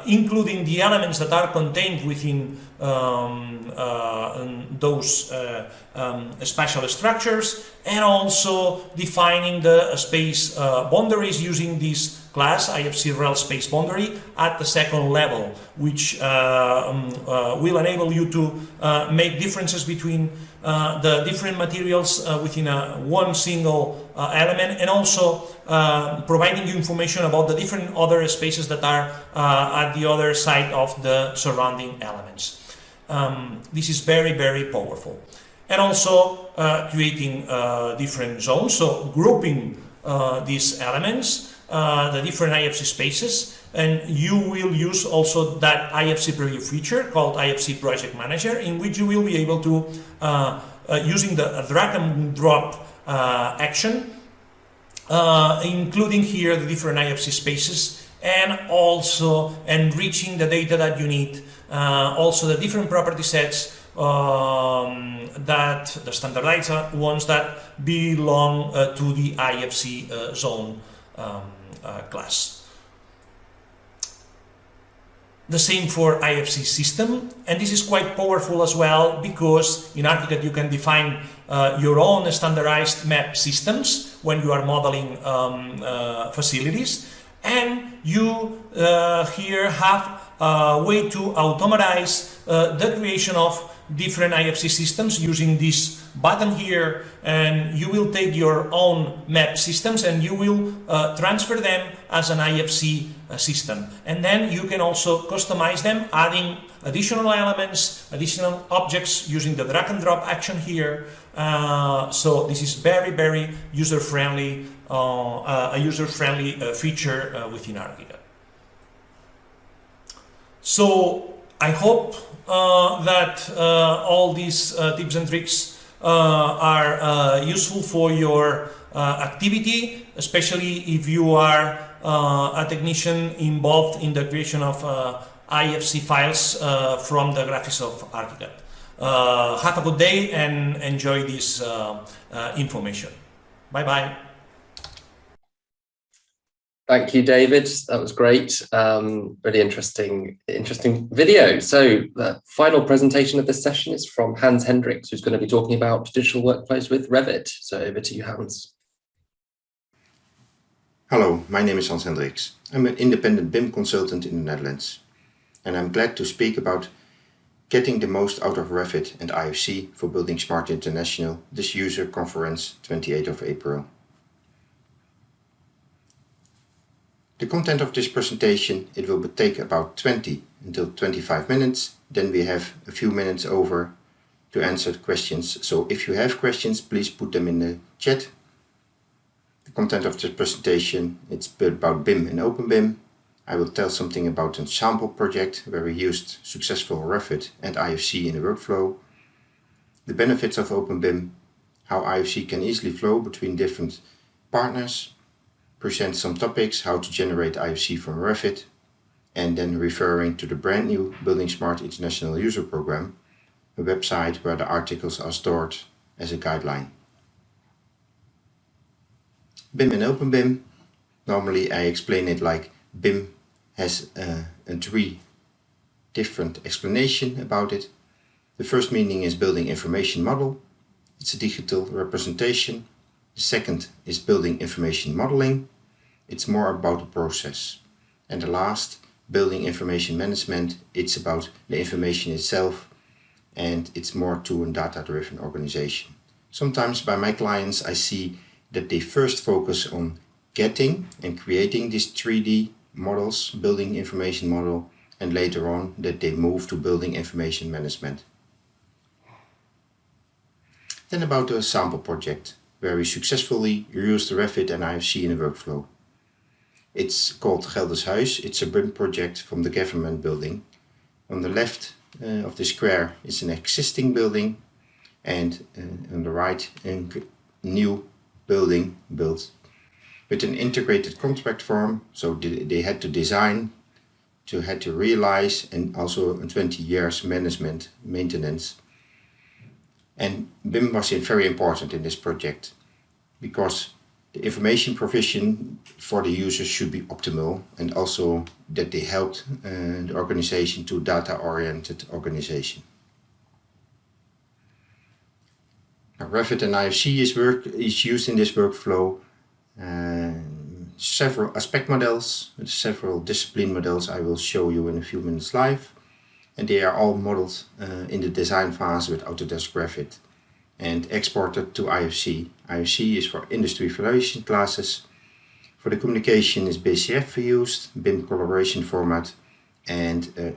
including the elements that are contained within those spatial structures, and also defining the space boundaries using this class IFC rel space boundary at the second level, which will enable you to make differences between the different materials within one single element, and also providing you information about the different other spaces that are at the other side of the surrounding elements. This is very, very powerful. And also creating different zones, so grouping these elements, the different IFC spaces, and you will use also that IFC preview feature called IFC Project Manager, in which you will be able to, using the drag and drop action, including here the different IFC spaces, and also enriching the data that you need, also the different property sets that the standardized ones that belong to the IFC zone class. The same for IFC system, and this is quite powerful as well, because in Archicad you can define your own standardized map systems when you are modeling facilities, and you here have a way to automatize the creation of different IFC systems using this button here, and you will take your own map systems and you will transfer them as an IFC system, and then you can also customize them, adding additional elements, additional objects using the drag and drop action here. So this is very user-friendly, a user-friendly feature within Archicad. So I hope that all these tips and tricks are useful for your activity, especially if you are a technician involved in the creation of IFC files from the graphics of Archicad. Have a good day and enjoy this information. Bye-bye. Thank you, David. That was great. Really interesting video. So the final presentation of this session is from Hans Hendricks, who's going to be talking about digital workflows with Revit. So over to you, Hans. Hello, my name is Hans Hendricks. I'm an independent BIM consultant in the Netherlands, and I'm glad to speak about getting the most out of Revit and IFC for buildingSMART International, this user conference 28th of April. The content of this presentation, it will take about 20 until 25 minutes. Then we have a few minutes over to answer the questions. So if you have questions, please put them in the chat. The content of this presentation, it's about BIM and OpenBIM. I will tell something about a sample project where we used successful Revit and IFC in the workflow. The benefits of OpenBIM, how IFC can easily flow between different partners. Present some topics, how to generate IFC from Revit, and then referring to the brand new buildingSMART International User Program, a website where the articles are stored as a guideline. BIM and OpenBIM, normally I explain it like BIM has a three different explanation about it. The first meaning is building information model. It's a digital representation. The second is building information modeling. It's more about the process. And the last, building information management, it's about the information itself, and it's more to a data-driven organization. Sometimes by my clients I see that they first focus on getting and creating these 3D models, building information model, and later on that they move to building information management. Then about the sample project, where we successfully used Revit and IFC in the workflow. It's called Gelders Huis. It's a BIM project from the government building. On the left of the square is an existing building, and on the right a new building built with an integrated contract form. So they had to design, had to realize, and also 20 years management, maintenance. And BIM was very important in this project because the information provision for the users should be optimal, and also that they helped the organization to data-oriented organization. Now, Revit and IFC is used in this workflow. Several aspect models, several discipline models I will show you in a few minutes live. And they are all modeled in the design phase with Autodesk Revit and exported to IFC. IFC is for industry relation classes. For the communication is BCF used, BIM collaboration format, and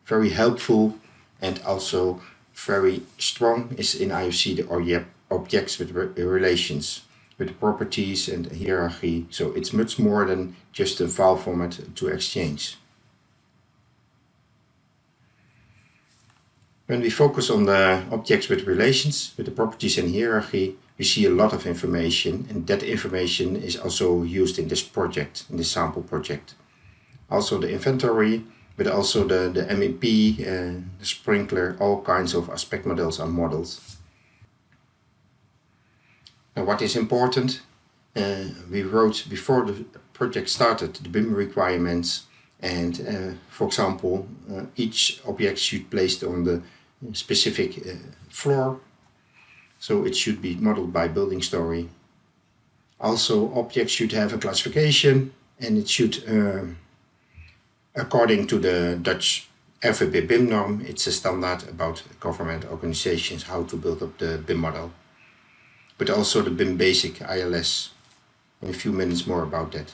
very helpful and also very strong is in IFC the objects with relations, with the properties and hierarchy. So it's much more than just a file format to exchange. When we focus on the objects with relations, with the properties and hierarchy, we see a lot of information, and that information is also used in this project, in this sample project. Also the inventory, but also the MEP, the sprinkler, all kinds of aspect models are modeled. Now what is important, we wrote before the project started the BIM requirements, and for example, each object should be placed on the specific floor, so it should be modeled by building story. Also, objects should have a classification, and it should, according to the Dutch FVB BIM norm, it's a standard about government organizations how to build up the BIM model. But also the BIM basic ILS. In a few minutes more about that.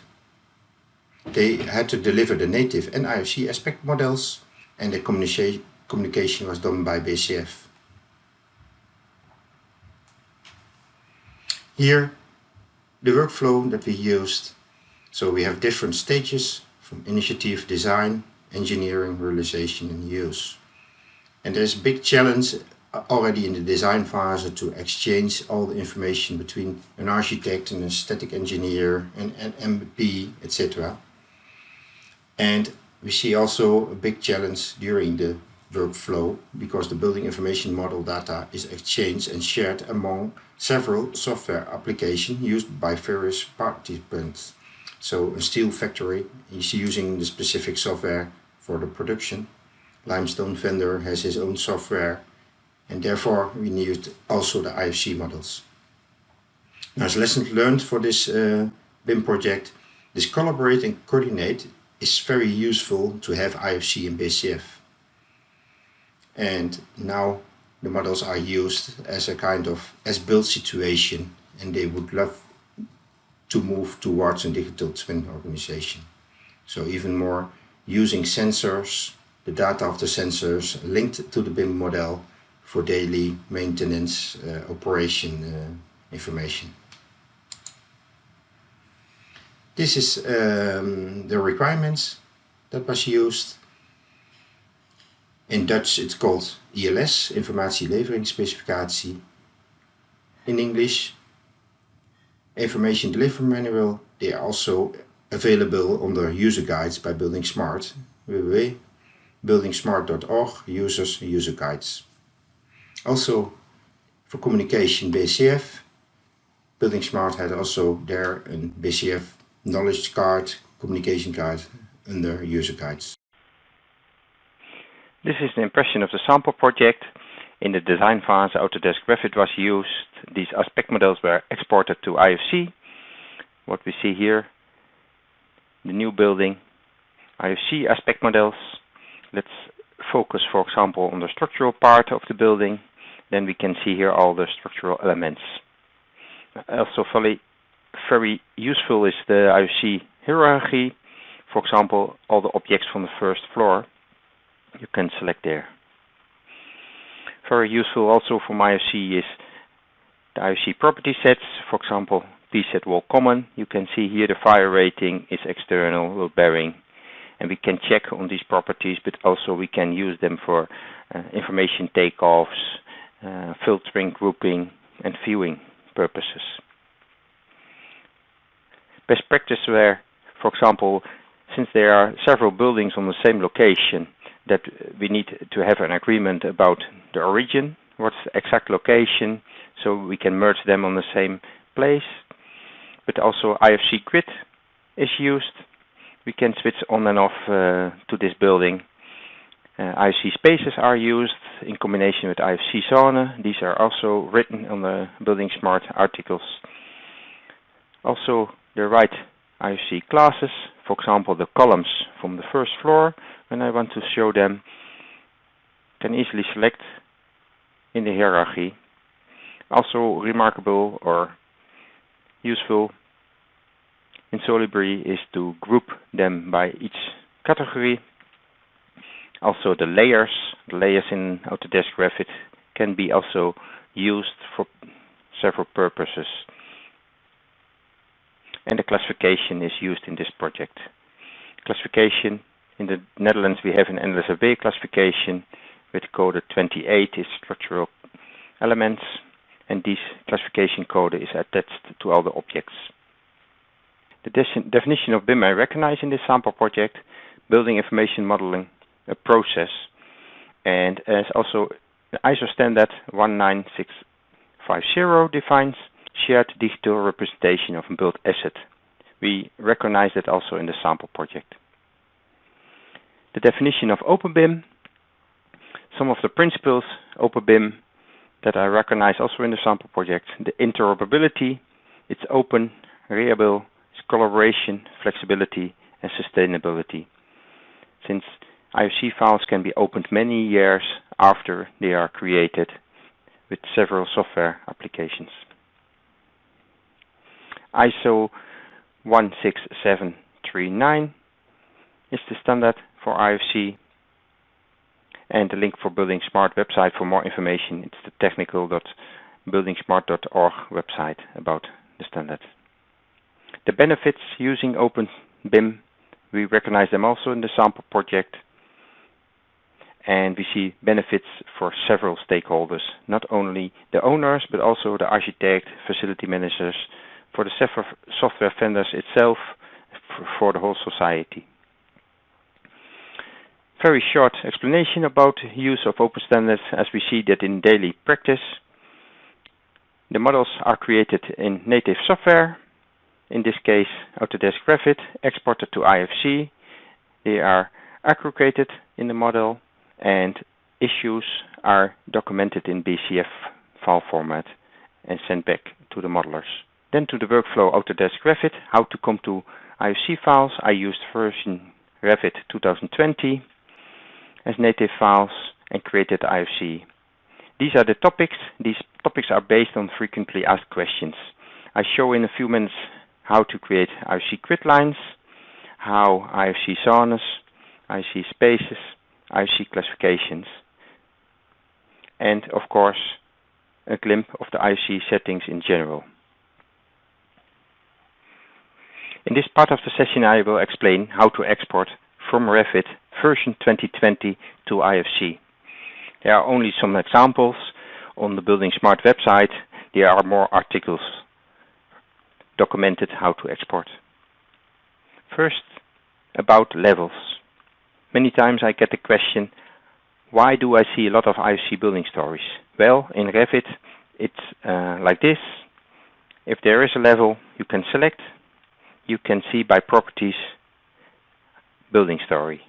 They had to deliver the native and IFC aspect models, and the communication was done by BCF. Here, the workflow that we used. So we have different stages from initiative, design, engineering, realization, and use. And there's a big challenge already in the design phase to exchange all the information between an architect and a static engineer and an MP, etc. And we see also a big challenge during the workflow because the building information model data is exchanged and shared among several software applications used by various participants. So a steel factory is using the specific software for the production. Limestone vendor has his own software, and therefore we need also the IFC models. Now, as lessons learned for this BIM project, this collaborate and coordinate is very useful to have IFC and BCF. And now the models are used as a kind of as-built situation, and they would love to move towards a digital twin organization. So even more using sensors, the data of the sensors linked to the BIM model for daily maintenance, operation information. This is the requirements that was used. In Dutch it's called ILS, Informatieleveringsspecificatie. In English, Information Delivery Manual. They are also available under user guides by buildingSMART, www.buildingsmart.org, users, user guides. Also, for communication BCF, buildingSMART had also there a BCF knowledge card, communication card under user guides. This is an impression of the sample project. In the design phase, Autodesk Revit was used. These aspect models were exported to IFC. What we see here, the new building, IFC aspect models. Let's focus, for example, on the structural part of the building. Then we can see here all the structural elements. Also very useful is the IFC hierarchy. For example, all the objects from the first floor you can select there. Very useful also for IFC is the IFC property sets. For example, P-set wall common. You can see here the fire rating is external, load bearing, and we can check on these properties, but also we can use them for information takeoffs, filtering, grouping, and viewing purposes. Best practice where, for example, since there are several buildings on the same location, that we need to have an agreement about the origin, what's the exact location, so we can merge them on the same place. But also IFC grid is used. We can switch on and off to this building. IFC spaces are used in combination with IFC zone. These are also written on the buildingSMART articles. Also the right IFC classes, for example the columns from the first floor, when I want to show them, can easily select in the hierarchy. Also remarkable or useful in Solibri is to group them by each category. Also the layers in Autodesk Revit can be also used for several purposes. And the classification is used in this project. Classification, in the Netherlands we have an NLSAB classification with code 28 is structural elements, and this classification code is attached to all the objects. The definition of BIM I recognize in this sample project: building information modeling a process. And as also the ISO standard 19650 defines shared digital representation of a built asset. We recognize that also in the sample project. The definition of OpenBIM, some of the principles OpenBIM that I recognize also in the sample project. The interoperability, it's open, reliable, it's collaboration, flexibility, and sustainability. Since IFC files can be opened many years after they are created with several software applications. ISO 16739 is the standard for IFC, and the link for buildingSMART website for more information. It's the technical.buildingsmart.org website about the standard. The benefits using OpenBIM, we recognize them also in the sample project, and we see benefits for several stakeholders, not only the owners but also the architect, facility managers, for the software vendors itself, for the whole society. Very short explanation about use of open standards as we see that in daily practice. The models are created in native software, in this case Autodesk Revit, exported to IFC. They are aggregated in the model and issues are documented in BCF file format and sent back to the modelers. Then to the workflow Autodesk Revit, how to come to IFC files. I used version Revit 2020 as native files and created IFC. These are the topics. These topics are based on frequently asked questions. I show in a few minutes how to create IFC grid lines, how IFC zones, IFC spaces, IFC classifications, and of course a glimpse of the IFC settings in general. In this part of the session I will explain how to export from Revit version 2020 to IFC. There are only some examples on the buildingSMART website. There are more articles documented how to export. First, about levels. Many times I get the question, why do I see a lot of IFC building stories? Well, in Revit it's like this. If there is a level you can select, you can see by properties building story.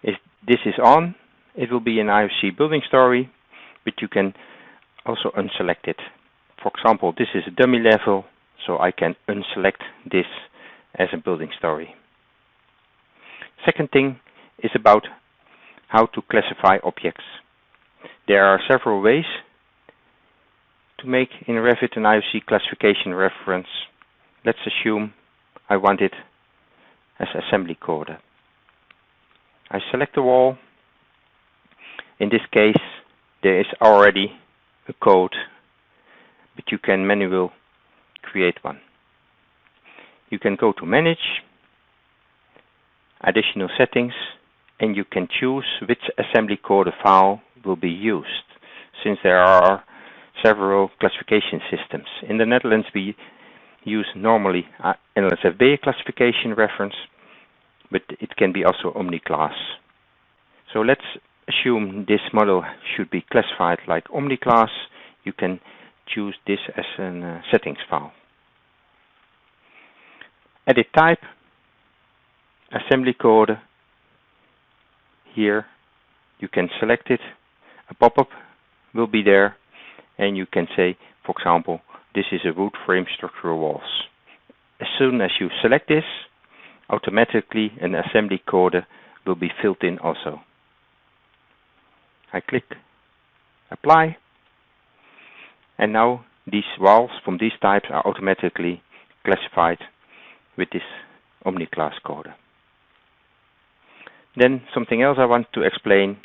If this is on, it will be an IFC building story, but you can also unselect it. For example, this is a dummy level, so I can unselect this as a building story. Second thing is about how to classify objects. There are several ways to make in Revit an IFC classification reference. Let's assume I want it as assembly code. I select the wall. In this case, there is already a code, but you can manually create one. You can go to Manage, Additional Settings, and you can choose which assembly code file will be used, since there are several classification systems. In the Netherlands, we use normally NLSFB classification reference, but it can be also OmniClass. So let's assume this model should be classified like OmniClass. You can choose this as a settings file. Edit type, assembly code. Here you can select it. A pop-up will be there, and you can say, for example, this is a wood frame structural walls. As soon as you select this, automatically an assembly code will be filled in also. I click Apply, and now these walls from these types are automatically classified with this OmniClass code. Then something else I want to explain.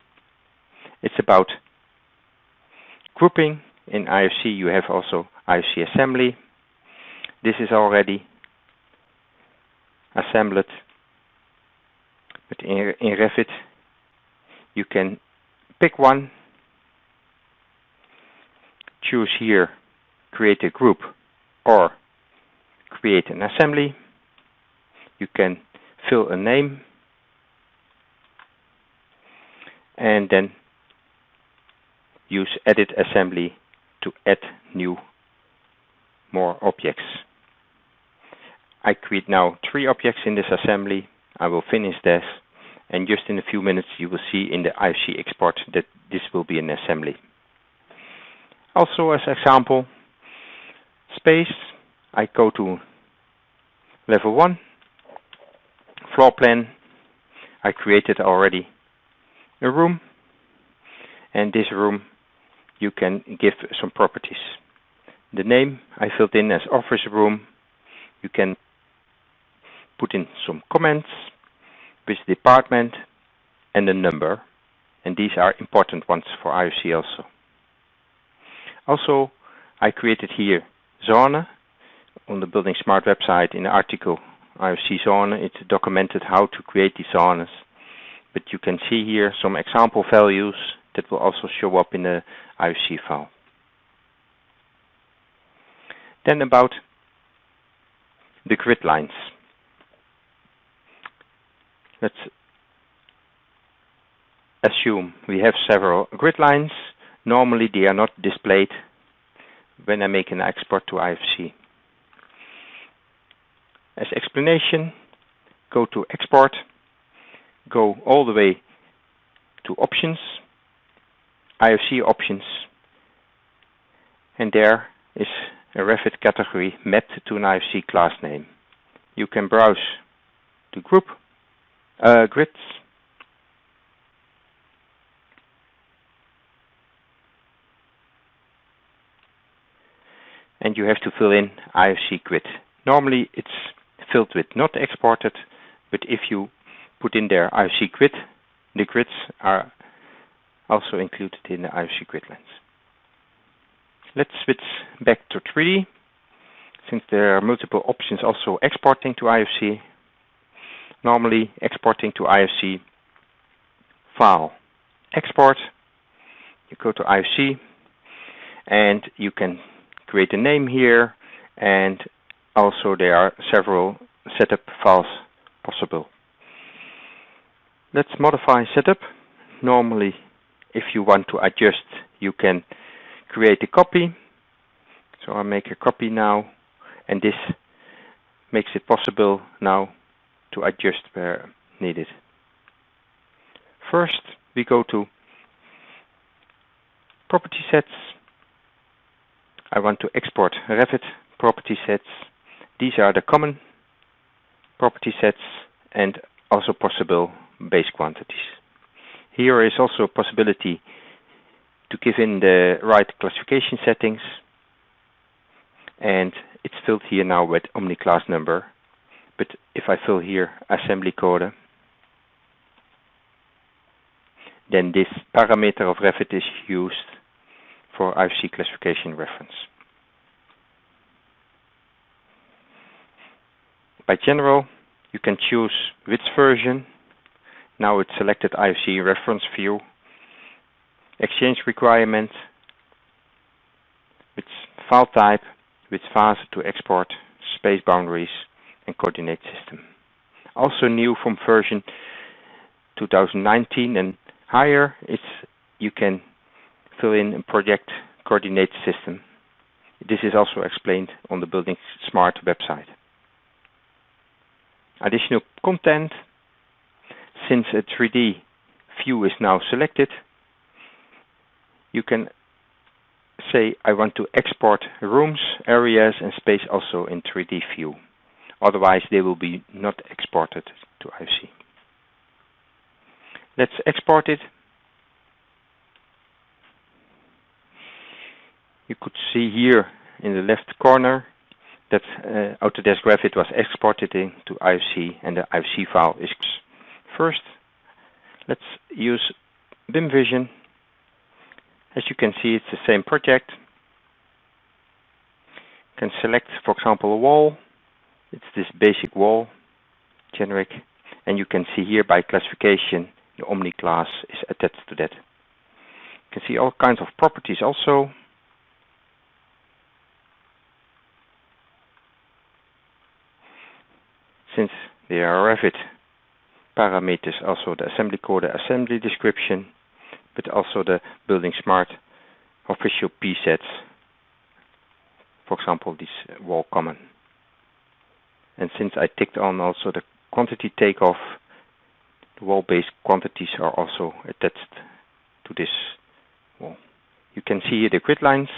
It's about grouping. In IFC you have also IFC assembly. This is already assembled, but in Revit you can pick one, choose here create a group or create an assembly. You can fill a name, and then use edit assembly to add more objects. I create now 3 objects in this assembly. I will finish this, and just in a few minutes you will see in the IFC export that this will be an assembly. Also, as example, space, I go to level 1, floor plan. I created already a room, and this room you can give some properties. The name I filled in as office room. You can put in some comments, which department, and the number, and these are important ones for IFC also. Also, I created here zone on the buildingSMART website. In the article IFC zone, it's documented how to create these zones, but you can see here some example values that will also show up in the IFC file. Then about the grid lines. Let's assume we have several grid lines. Normally they are not displayed when I make an export to IFC. As explanation, go to export, go all the way to options, IFC options, and there is a Revit category mapped to an IFC class name. You can browse the group grids, and you have to fill in IFC grid. Normally it's filled with not exported, but if you put in there IFC grid, the grids are also included in the IFC grid lines. Let's switch back to 3D, since there are multiple options also exporting to IFC. Normally exporting to IFC, file, export, you go to IFC, and you can create a name here, and also there are several setup files possible. Let's modify setup. Normally, if you want to adjust, you can create a copy. So I make a copy now, and this makes it possible now to adjust where needed. First, we go to property sets. I want to export Revit property sets. These are the common property sets and also possible base quantities. Here is also a possibility to give in the right classification settings, and it's filled here now with Omni class number. But if I fill here assembly code, then this parameter of Revit is used for IFC classification reference. By general, you can choose which version. Now it's selected IFC reference view, exchange requirement, with file type, with phase to export, space boundaries, and coordinate system. Also new from version 2019 and higher, you can fill in a project coordinate system. This is also explained on the buildingSMART website. Additional content. Since a 3D view is now selected, you can say I want to export rooms, areas, and space also in 3D view. Otherwise they will be not exported to IFC. Let's export it. You could see here in the left corner that Autodesk Revit was exported into IFC, and the IFC file is first. Let's use BIM Vision. As you can see, it's the same project. You can select, for example, a wall. It's this basic wall, generic, and you can see here by classification the Omni class is attached to that. You can see all kinds of properties also. Since they are Revit parameters, also the assembly code, the assembly description, but also the buildingSMART official P-sets, for example, this wall common. And since I ticked on also the quantity takeoff, the wall-based quantities are also attached to this wall. You can see here the grid lines.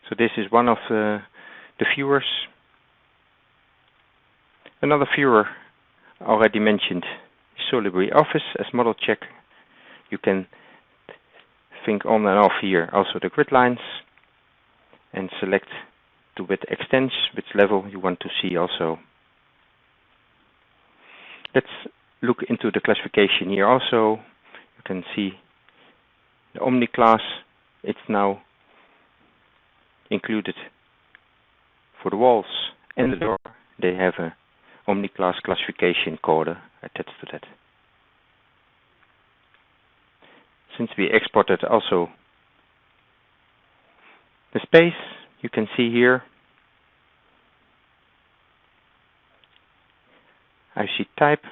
So this is one of the viewers. Another viewer already mentioned Solibri Office as model check. You can think on and off here also the grid lines and select to which extent, which level you want to see also. Let's look into the classification here also. You can see the Omni class, it's now included for the walls and the door. They have a Omni class classification code attached to that. Since we exported also the space, you can see here IFC type,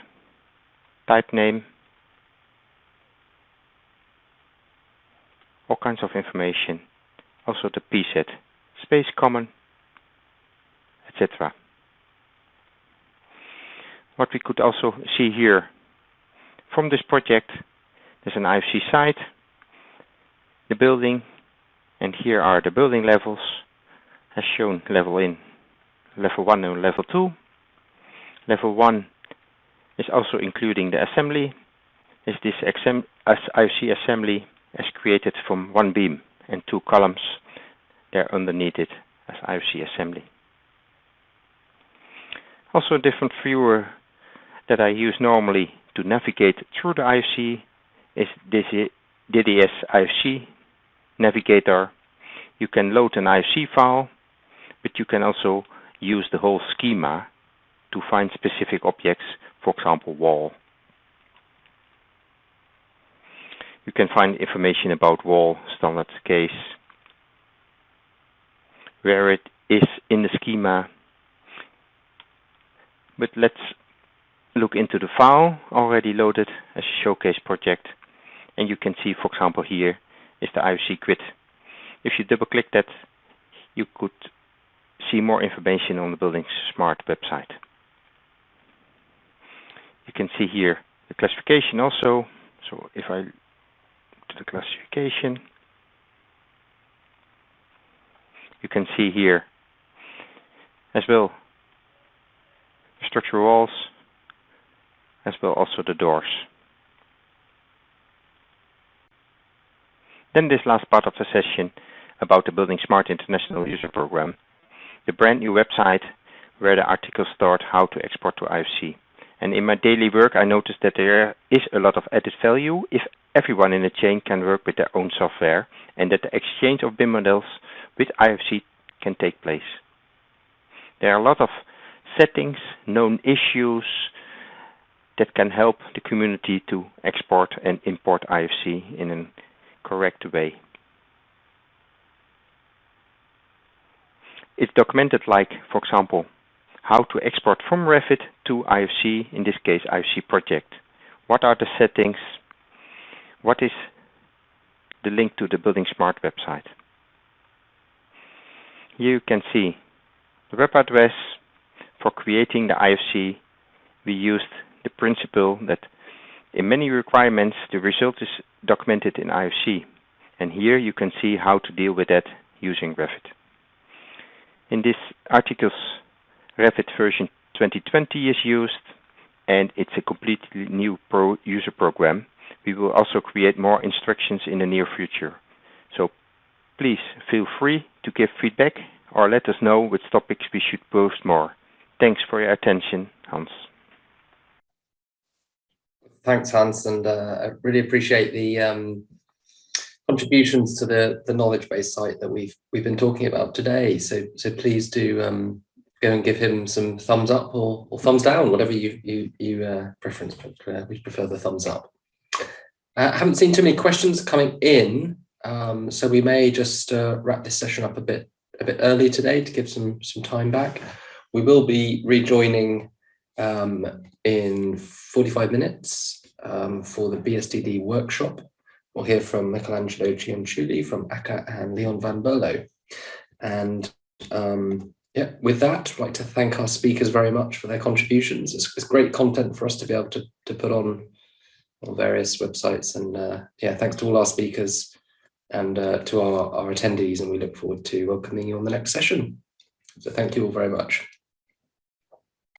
type name, all kinds of information, also the P-set, space common, etc. What we could also see here from this project, there's an IFC site, the building, and here are the building levels as shown level 1 and level 2. Level 1 is also including the assembly. Is this IFC assembly as created from one beam and 2 columns there underneath it as IFC assembly. Also a different viewer that I use normally to navigate through the IFC is this DDS IFC navigator. You can load an IFC file, but you can also use the whole schema to find specific objects, for example, wall. You can find information about wall, standard case, where it is in the schema. But let's look into the file already loaded as a showcase project. And you can see, for example, here is the IFC grid. If you double click that, you could see more information on the buildingSMART website. You can see here the classification also. So if I to the classification, you can see here as well structural walls, as well also the doors. Then this last part of the session about the buildingSMART International User Program, the brand new website where the articles start how to export to IFC. And in my daily work, I noticed that there is a lot of added value if everyone in the chain can work with their own software and that the exchange of BIM models with IFC can take place. There are a lot of settings, known issues that can help the community to export and import IFC in a correct way. It's documented like, for example, how to export from Revit to IFC, in this case IFC project. What are the settings? What is the link to the buildingSMART website? Here you can see the web address. For creating the IFC, we used the principle that in many requirements the result is documented in IFC. And here you can see how to deal with that using Revit. In this articles, Revit version 2020 is used, and it's a completely new user program. We will also create more instructions in the near future. So please feel free to give feedback or let us know which topics we should post more. Thanks for your attention, Hans. Thanks, Hans, and I really appreciate the contributions to the knowledge base site that we've been talking about today. So please do go and give him some thumbs up or thumbs down, whatever you preference. But we prefer the thumbs up. I haven't seen too many questions coming in, so we may just wrap this session up a bit early today to give some time back. We will be rejoining in 45 minutes. for the BSDD workshop. We'll hear from Michelangelo Cianciulli from ACCA and Leon van Berlo. And yeah, with that, I'd like to thank our speakers very much for their contributions. It's great content for us to be able to put on various websites. And yeah, thanks to all our speakers and to our attendees. And we look forward to welcoming you on the next session. So thank you all very much.